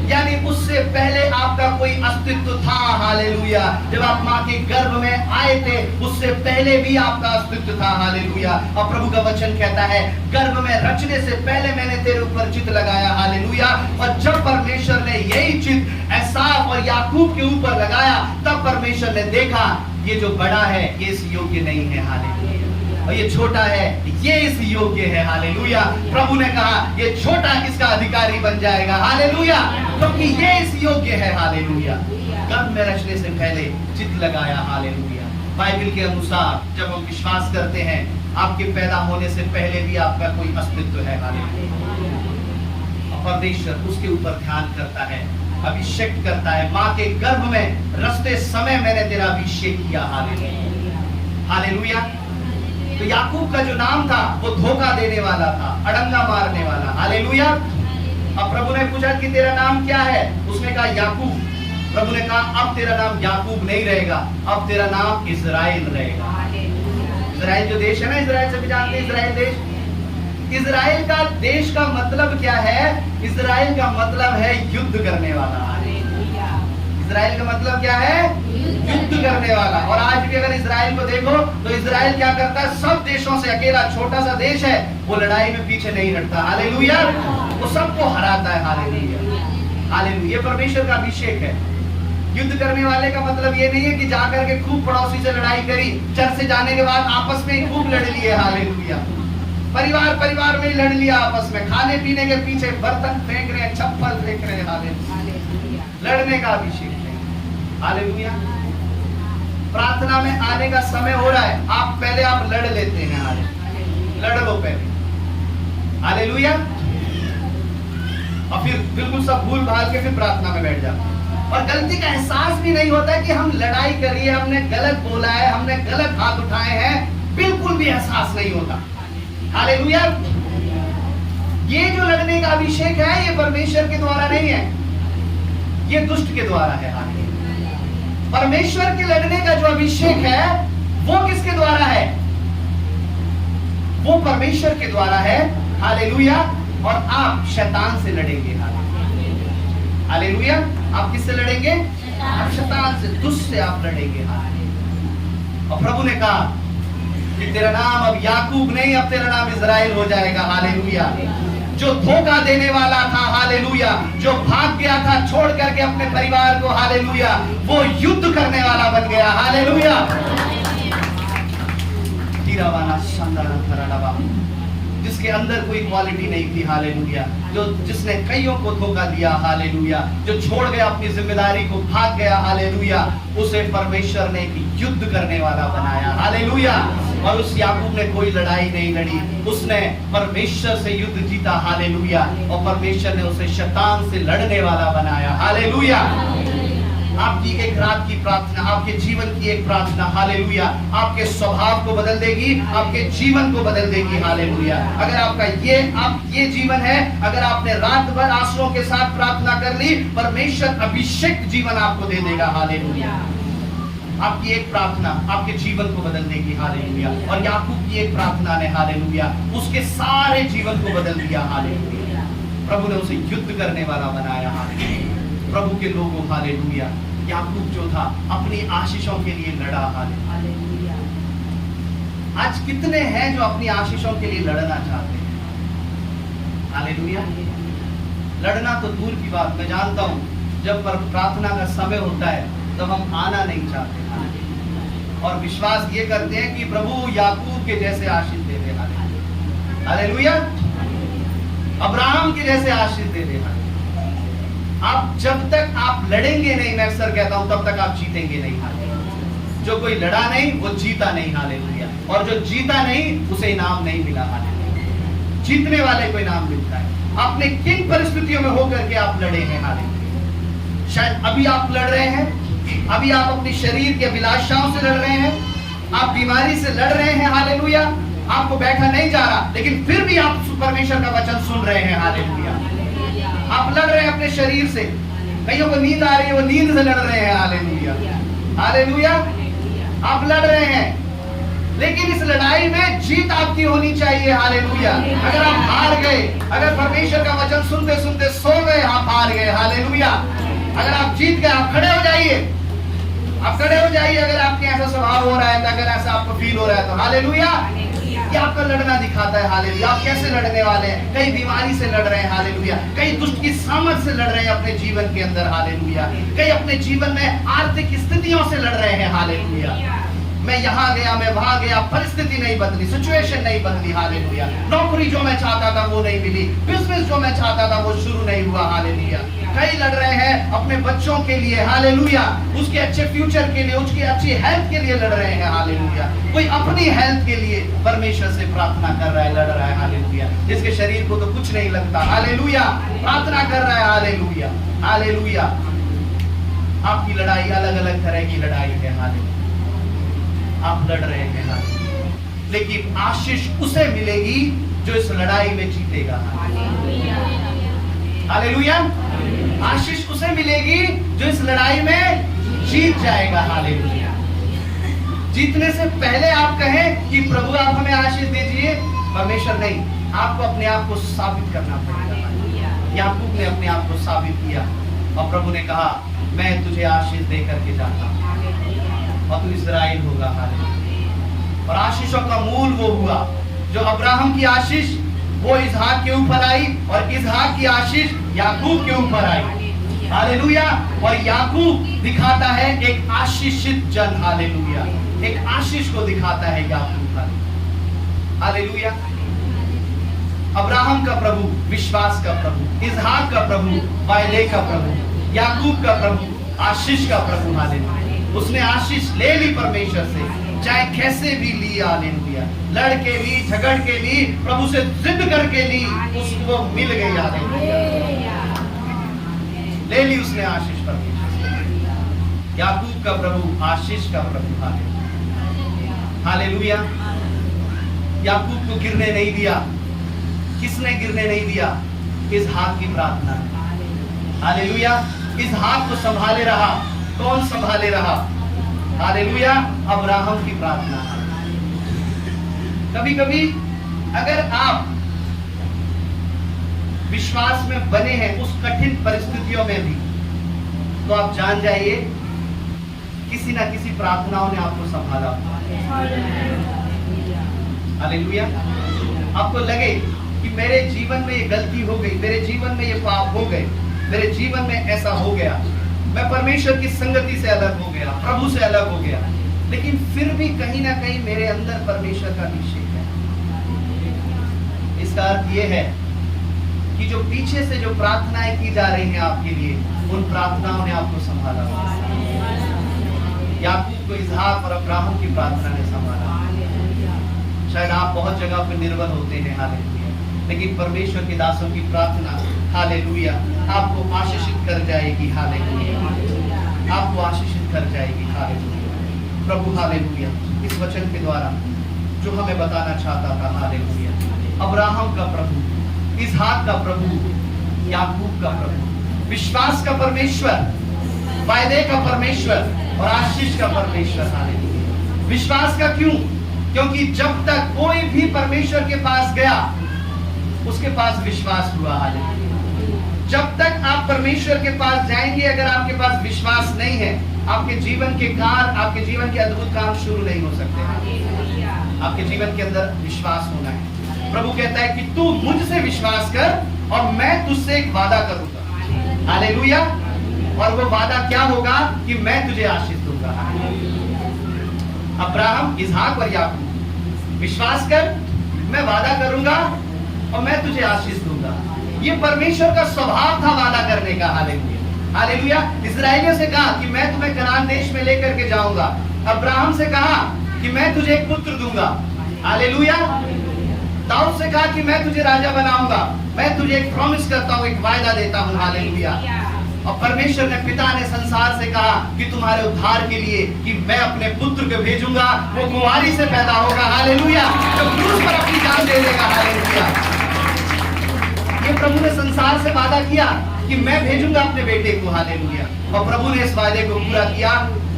यानी उससे पहले आपका कोई अस्तित्व था। हालेलुया। जब आप माँ के गर्भ में आए थे उससे पहले भी आपका अस्तित्व था। हालेलुया। और प्रभु का वचन कहता है, गर्भ में रचने से पहले मैंने तेरे ऊपर चित्त लगाया। हालेलुया। और जब परमेश्वर ने यही चित्त एसाव और याकूब के ऊपर लगाया तब परमेश्वर ने देखा ये जो बड़ा है ये इस योग्य नहीं है। हालेलुया। और ये छोटा है ये इस योग्य है। हालेलुया। प्रभु ने कहा ये छोटा इसका अधिकारी बन जाएगा। हालेलुया। क्योंकि ये इस योग्य है। हालेलुया। गर्भ में रचने से पहले चित्त लगाया। हालेलुया। बाइबल के अनुसार जब हम विश्वास करते हैं आपके पैदा होने से पहले भी आपका कोई अस्तित्व है। हालेलुया। परमेश्वर उसके ऊपर ध्यान करता है, अभिषेक करता है। माँ के गर्भ में रचते समय मैंने तेरा अभिषेक किया। हालेलुया। हालेलुया। तो याकूब का जो नाम था वो धोखा देने वाला था, अड़ंगा मारने वाला। हालेलुया। अब प्रभु ने पूछा कि तेरा नाम क्या है? उसने कहा याकूब। प्रभु ने कहा अब तेरा नाम याकूब नहीं रहेगा, अब तेरा नाम इज़राइल रहेगा। इज़राइल जो देश है ना, इज़राइल से भी जानते हैं, इज़राइल देश। इज़राइल का देश का मतलब क्या है? इज़राइल का मतलब है युद्ध करने वाला। इज़राइल का मतलब क्या है? युद्ध करने वाला। और आज भी अगर इज़राइल को देखो तो इज़राइल क्या करता है? सब देशों से अकेला छोटा सा देश है, वो लड़ाई में पीछे नहीं हटता। हालेलुया। वो सबको हराता है। हालेलुया। हालेलुया। ये परमेश्वर का अभिषेक है। युद्ध करने वाले का मतलब ये नहीं है कि जाकर के खूब पड़ोसी से लड़ाई करी, चर्च से जाने के बाद आपस में खूब लड़ लिए। हालेलुया। परिवार में ही लड़ लिया आपस में, खाने पीने के पीछे बर्तन फेंक रहे हैं, चप्पल फेंक रहे हैं। हालेलुया। लड़ने का अभिषेक है। हालेलुया। प्रार्थना में आने का समय हो रहा है, आप लड़ लेते हैं। लड़ लो पहले। हालेलुया। और फिर बिल्कुल सब भूल भाल के फिर प्रार्थना में बैठ जाते हैं और गलती का एहसास भी नहीं होता कि हम लड़ाई करी है, हमने गलत बोला है, हमने गलत हाथ उठाए हैं, बिल्कुल भी एहसास नहीं होता। हालेलुया। ये जो लड़ने का अभिषेक है ये परमेश्वर के द्वारा नहीं है, ये दुष्ट के द्वारा है। परमेश्वर के लड़ने का जो अभिषेक है वो किसके द्वारा है? वो परमेश्वर के द्वारा है। हालेलुया। और आप शैतान से लड़ेंगे। हालेलुया। आप किससे लड़ेंगे? आप शैतान से, दुष्ट से आप लड़ेंगे। और प्रभु ने कहा कि तेरा नाम अब याकूब नहीं, अब तेरा नाम इज़राइल हो जाएगा। हालेलुया। जो धोखा देने वाला था, हालेलुया, जो भाग गया था छोड़ करके अपने परिवार को, हालेलुया, वो युद्ध करने वाला बन गया। हालेलुया। जिसके अंदर कोई क्वालिटी नहीं थी, हालेलुया, जो जिसने कईयों को धोखा दिया, हालेलुया, जो छोड़ गया अपनी जिम्मेदारी को, भाग गया, हालेलुया, उसे परमेश्वर ने युद्ध करने वाला बनाया। हालेलुया। और उस याकूब ने कोई लड़ाई नहीं लड़ी, उसने परमेश्वर से युद्ध जीता। हालेलुया। और परमेश्वर ने उसे शैतान से लड़ने वाला बनाया। हालेलुया। आपकी एक रात की प्रार्थना, आपके जीवन की एक प्रार्थना, हालेलुया, आपके स्वभाव को बदल देगी, आपके जीवन को बदल देगी। हालेलुया। अगर आपका ये जीवन है, अगर आपने रात भर आंसुओं के साथ प्रार्थना कर ली, परमेश्वर अभिषेक जीवन आपको दे देगा। हालेलुया। आपकी एक प्रार्थना आपके जीवन को बदल देगी। हालेलुया। और याकूब की एक प्रार्थना ने, हालेलुया, उसके सारे जीवन को बदल दिया। हालेलुया। प्रभु ने उसे युद्ध करने वाला बनाया। हालेलुया। प्रभु के लोगों, हालेलुया, याकूब जो था अपनी आशीषों के लिए लड़ा। हालेलुया। आज कितने हैं जो अपनी आशीषों के लिए लड़ना चाहते हैं? हालेलुया। लड़ना तो दूर की बात, मैं जानता हूं जब प्रार्थना का समय होता है तो हम आना नहीं चाहते और विश्वास ये करते हैं कि प्रभु याकूब के जैसे आशीष दे दे। हालेलुया। अब्राहम के जैसे आशीष दे दे। आप जब तक आप लड़ेंगे नहीं, मैं अक्सर कहता हूं, तब तक आप जीतेंगे नहीं। हालेलुया। जो कोई लड़ा नहीं वो जीता नहीं। हालेलुया। और जो जीता नहीं उसे इनाम नहीं मिला। हालेलुया। जीतने वाले को इनाम मिलता है। आपने किन परिस्थितियों में होकर के आप लड़े हैं? हालेलुया। शायद अभी आप लड़ रहे हैं, अभी आप अपनी शरीर के अभिलाषाओं से लड़ रहे हैं, आप बीमारी से लड़ रहे हैं। हालेलुया। आपको बैठा नहीं जा रहा, लेकिन फिर भी आप परमेश्वर का वचन सुन रहे हैं। हालेलुया। आप लड़ रहे हैं अपने शरीर से, कईयों को नींद आ रही है, वो नींद से लड़ रहे हैं। हालेलुया। हालेलुया। आप लड़ रहे हैं, लेकिन इस लड़ाई में जीत आपकी होनी चाहिए। हालेलुया। अगर आप हार गए, अगर परमेश्वर का वचन सुनते सुनते सो गए, आप हार गए। हालेलुया। अगर आप जीत गए, आप खड़े हो जाइए, आप खड़े हो जाइए। अगर आपके ऐसा स्वभाव हो रहा है, अगर ऐसा आपको फील हो रहा है तो हालेलुया। ये आपका लड़ना दिखाता है। हालेलुया। आप कैसे लड़ने वाले हैं? कई बीमारी से लड़ रहे हैं। हालेलुया। कई दुष्ट की सामर्थ से लड़ रहे हैं अपने जीवन के अंदर। हालेलुया। कई अपने जीवन में आर्थिक स्थितियों से लड़ रहे हैं। हालेलुया। मैं यहाँ गया, मैं वहां गया, परिस्थिति नहीं बदली, सिचुएशन नहीं बदली। हालेलुया। नौकरी जो मैं चाहता था वो नहीं मिली, बिजनेस जो मैं चाहता था वो शुरू नहीं हुआ। हालेलुया। कई लड़ रहे हैं अपने बच्चों के लिए। हालेलुया। उसके अच्छे फ्यूचर के लिए, उसकी अच्छी हेल्थ के लिए लड़ रहे हैं। हालेलुया। कोई अपनी हेल्थ के लिए परमेश्वर से प्रार्थना कर रहा है, लड़ रहा है। हालेलुया। जिसके शरीर को तो कुछ नहीं लगता, हालेलुया, प्रार्थना कर रहा है। हालेलुया। हालेलुया। आपकी लड़ाई अलग अलग तरह की लड़ाई है। हालेलुया। आप लड़ रहे हैं। हालेलुया। लेकिन आशीष उसे मिलेगी जो इस लड़ाई में जीतेगा। हालेलुया। आशीष उसे मिलेगी जो इस लड़ाई में जीत जाएगा। हालेलुया। जीतने से पहले आप कहें कि प्रभु आप हमें आशीष दीजिए, परमेश्वर नहीं, आपको अपने आप को साबित करना पड़ेगा। याकूब ने अपने आप को साबित किया और प्रभु ने कहा मैं तुझे आशीष दे करके जाता हूं और तू इज़राइल होगा। हालेलुया। और आशीषों का मूल वो हुआ जो अब्राहम की आशीष वो इसहाक के ऊपर आई और इसहाक की आशीष याकूब के ऊपर आई। हालेलुया। और याकूब दिखाता है एक आशीषित जन। हालेलुया। एक आशीष को दिखाता है याकूब। हालेलुया। अब्राहम का प्रभु, विश्वास का प्रभु, इसहाक का प्रभु, वायदे का प्रभु, याकूब का प्रभु, आशीष का प्रभु। हालेलुया। उसने आशीष ले ली परमेश्वर से, चाहे कैसे भी ली। हालेलुया। लड़ के ली, झगड़ के ली, प्रभु से जिद करके ली, उसको मिल गई। हालेलुया। ले ली उसने आशीष परमेश्वर से। याकूब का प्रभु, आशीष का प्रभु। हालेलुया। याकूब को गिरने नहीं दिया। किसने गिरने नहीं दिया? इसहाक की प्रार्थना। हालेलुया। इसहाक को संभाले रहा। कौन संभाले रहा? हालेलुया। अब्राहम की प्रार्थना। कभी कभी अगर आप विश्वास में बने हैं उस कठिन परिस्थितियों में भी, तो आप जान जाइए किसी ना किसी प्रार्थनाओं ने आपको संभाला। हालेलुया। आपको लगे कि मेरे जीवन में ये गलती हो गई, मेरे जीवन में ये पाप हो गए, मेरे जीवन में ऐसा हो गया, मैं परमेश्वर की संगति से अलग हो गया, प्रभु से अलग हो गया, लेकिन फिर भी कहीं ना कहीं मेरे अंदर परमेश्वर का अभिषेक है। इसका अर्थ ये है कि जो पीछे से जो प्रार्थनाएं की जा रही हैं आपके लिए, उन प्रार्थनाओं ने आपको संभाला। याकूब को इसहाक और अब्राहम की प्रार्थना ने संभाला। शायद आप बहुत जगह पर निर्बल होते हैं, हालेलुया, लेकिन परमेश्वर के दासों की प्रार्थना, हालेलुया, आपको आशीषित कर जाएगी। हालेलुया। आपको आशीषित कर जाएगी। हालेलुया। प्रभु हालेलुया इस वचन के द्वारा जो हमें बताना चाहता था, हालेलुया, अब्राहम का प्रभु, इसहाक का प्रभु, याकूब का प्रभु, विश्वास का परमेश्वर, वायदे का परमेश्वर और आशीष का परमेश्वर। हालेलुया। विश्वास का क्यों? क्योंकि जब तक कोई भी परमेश्वर के पास गया उसके पास विश्वास हुआ। हालेलुया। जब तक आप परमेश्वर के पास जाएंगे, अगर आपके पास विश्वास नहीं है, आपके जीवन के कार्य, आपके जीवन के अद्भुत काम शुरू नहीं हो सकते। आपके जीवन के अंदर विश्वास होना है। प्रभु कहता है कि तू मुझसे विश्वास कर और मैं तुझसे एक वादा करूंगा। हालेलुया। और वो वादा क्या होगा? कि मैं तुझे आशीष दूंगा। अब्राहम, इसहाक और याकूब, विश्वास कर, मैं वादा करूंगा और मैं तुझे आशीष दूंगा। ये परमेश्वर का स्वभाव था वादा करने का। हालेलुया। हालेलुया। इस्राएलियों से कहा कि मैं तुम्हें कनान देश में लेकर के जाऊंगा। अब्राहम से कहा कि मैं तुझे एक पुत्र दूंगा। हालेलुया। दाऊद से कहा कि मैं तुझे राजा बनाऊंगा, मैं तुझे एक प्रॉमिस करता हूं, एक वायदा देता हूं। हालेलुया। और परमेश्वर ने, पिता ने संसार से कहा कि तुम्हारे उद्धार के लिए कि मैं अपने पुत्र को भेजूंगा, वो कुंवारी से पैदा होगा। हालेलुया। जो क्रूस पर अपनी जान दे देगा। हालेलुया। ये प्रभु ने संसार से वादा किया कि मैं भेजूंगा अपने बेटे को। हालेलुया। और प्रभु ने इस वायदे को पूरा किया।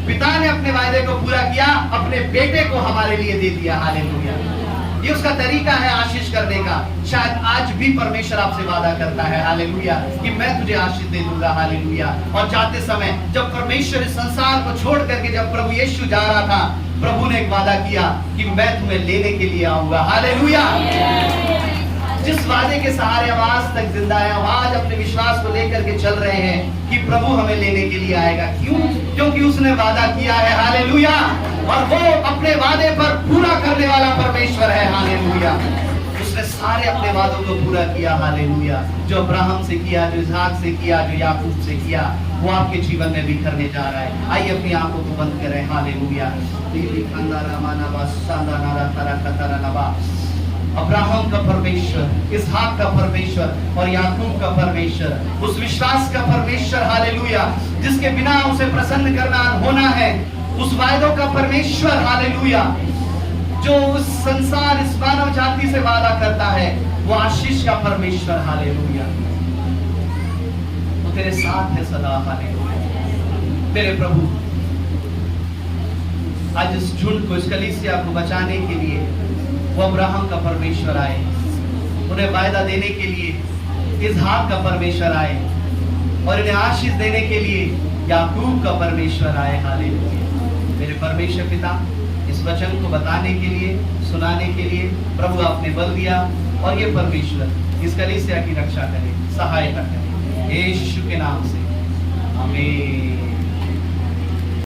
पिता ने अपने वायदे को पूरा किया, अपने बेटे को हमारे लिए दे दिया। हालेलुया। ये उसका तरीका है आशीष करने का। शायद आज भी परमेश्वर आपसे वादा करता है, हालेलुया, कि मैं तुझे आशीष दे दूंगा। हालेलुया। और जाते समय जब परमेश्वर इस संसार को छोड़ करके जब प्रभु यीशु जा रहा था, प्रभु ने एक वादा किया कि मैं तुम्हें लेने के लिए आऊंगा। हालेलुया। जिस वादे के सहारे हम आज तक जिंदा है, हम आज अपने विश्वास को लेकर के चल रहे हैं कि प्रभु हमें लेने के लिए आएगा। क्यों? क्योंकि उसने वादा किया है। हालेलुया। और वो अपने वादे पर पूरा करने वाला परमेश्वर है। हालेलुया। उसने सारे अपने वादों को पूरा किया। हालेलुया। जो अब्राहम से किया, जो इसहाक से किया, जो याकूब से किया, वो आपके जीवन में भी करने जा रहा है। आइए अपनी आंखों को बंद करें। हालेलुया। अब्राहम का परमेश्वर, इसहाक का परमेश्वर और याकूब का परमेश्वर, उस विश्वास का परमेश्वर, हालेलुया, जिसके बिना उसे प्रसन्न करना होना है, उस वायदों का परमेश्वर, हालेलुया, जो उस संसार, इस मानव जाति से वादा करता है, वो आशीष का परमेश्वर। हालेलुया। वो तेरे साथ है सदा। हालेलुया। मेरे प्रभु, आज इस झुंड को, इस कलीसिया को बचाने के लिए वो अब्राहम का परमेश्वर आए, उन्हें वायदा देने के लिए इसहाक का परमेश्वर आए और इन्हें आशीष देने के लिए याकूब का परमेश्वर आए। हालेलुया। मेरे परमेश्वर पिता, इस वचन को बताने के लिए, सुनाने के लिए प्रभु आपने बल दिया और ये परमेश्वर इस कलीसिया की रक्षा करे, सहायता करे, यीशु के नाम से आमीन।